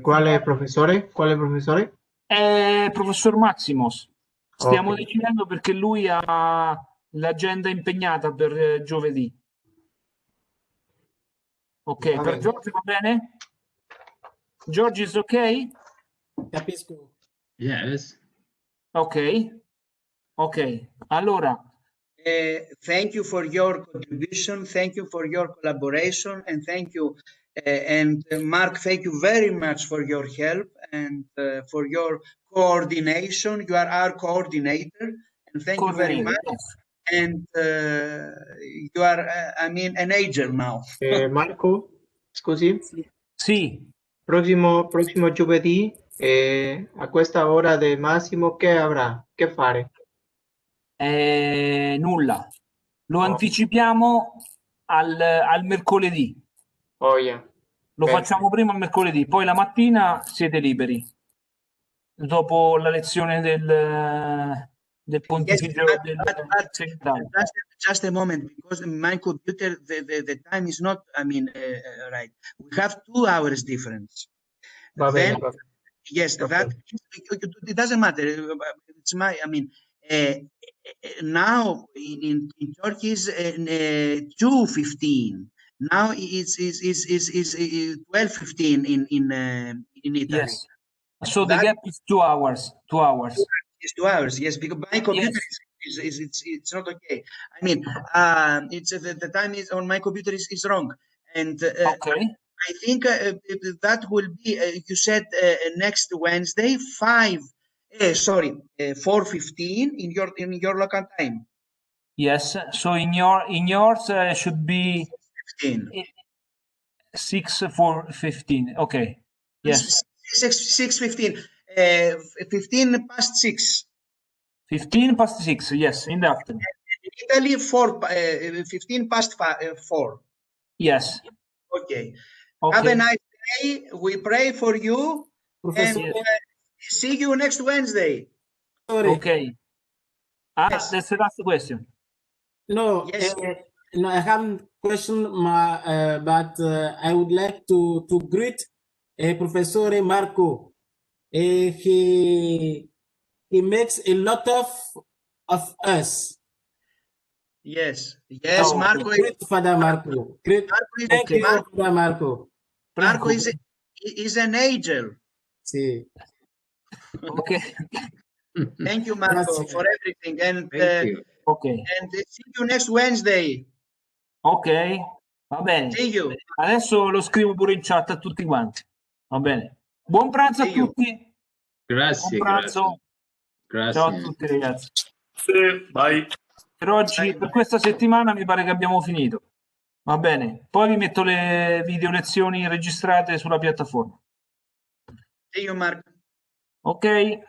Quale professore? Quale professore? Professor Maximos. Stiamo Ok. decidendo perché lui ha l'agenda impegnata per giovedì. Ok, Va per bene. Giorgio va bene? Giorgio is ok? Capisco. Yes. Ok. Allora, thank you for your contribution, thank you for your collaboration, and thank you, and Mark, thank you very much for your help and for your coordination. You are our coordinator, and thank you very much. yes. And you are, I mean, an angel now. Marco, scusi? Sì. Prossimo giovedì, a questa ora del Massimo, che avrà? Che fare? Nulla. Lo anticipiamo al mercoledì. Oh, yeah. Lo Bene. facciamo prima il mercoledì, poi la mattina siete liberi. Dopo la lezione del pontificio just a moment, because my computer, the time is not, I mean, right. We have 2 hours difference. Va bene. Yes, Okay. that it doesn't matter. It's my, I mean, now in Turkey is 2:15. Now it's 12:15 in Italy. Yes. So the gap is 2 hours. 2 hours. It's 2 hours. Yes, because my computer it's not okay. I mean, it's the time is on my computer is wrong, and Okay. I think that will be. You said next Wednesday, 4:15 in your local time. Yes. So in yours should be 15. 6:15. Okay. Yes. 6:15. 15 past 6. 15 past 6. Yes, in the afternoon. In Italy, 15 past 4. Yes. Okay. Have a nice day. We pray for you. Professor. And see you next Wednesday. Sorry. Okay. Yes. That's the last question. No, Yes. no, I haven't questioned but I would like to greet Professor Marco. He makes a lot of us. Yes. Oh, Marco. Great Father Marco. Great. Thank you, Father Marco. Marco is an angel. Sí. Okay. Thank you, Marco, Grazie. for everything. And Thank you. Okay. and see you next Wednesday. Ok, va bene. See you. Adesso lo scrivo pure in chat a tutti quanti. Va bene. Buon pranzo a See you. tutti. Grazie, Buon pranzo. grazie. Ciao a tutti ragazzi. Bye. Per oggi, per questa settimana mi pare che abbiamo finito. Va bene. Poi vi metto le video lezioni registrate sulla piattaforma. See you, Marco. Ok? See you.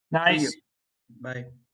Nice. Bye.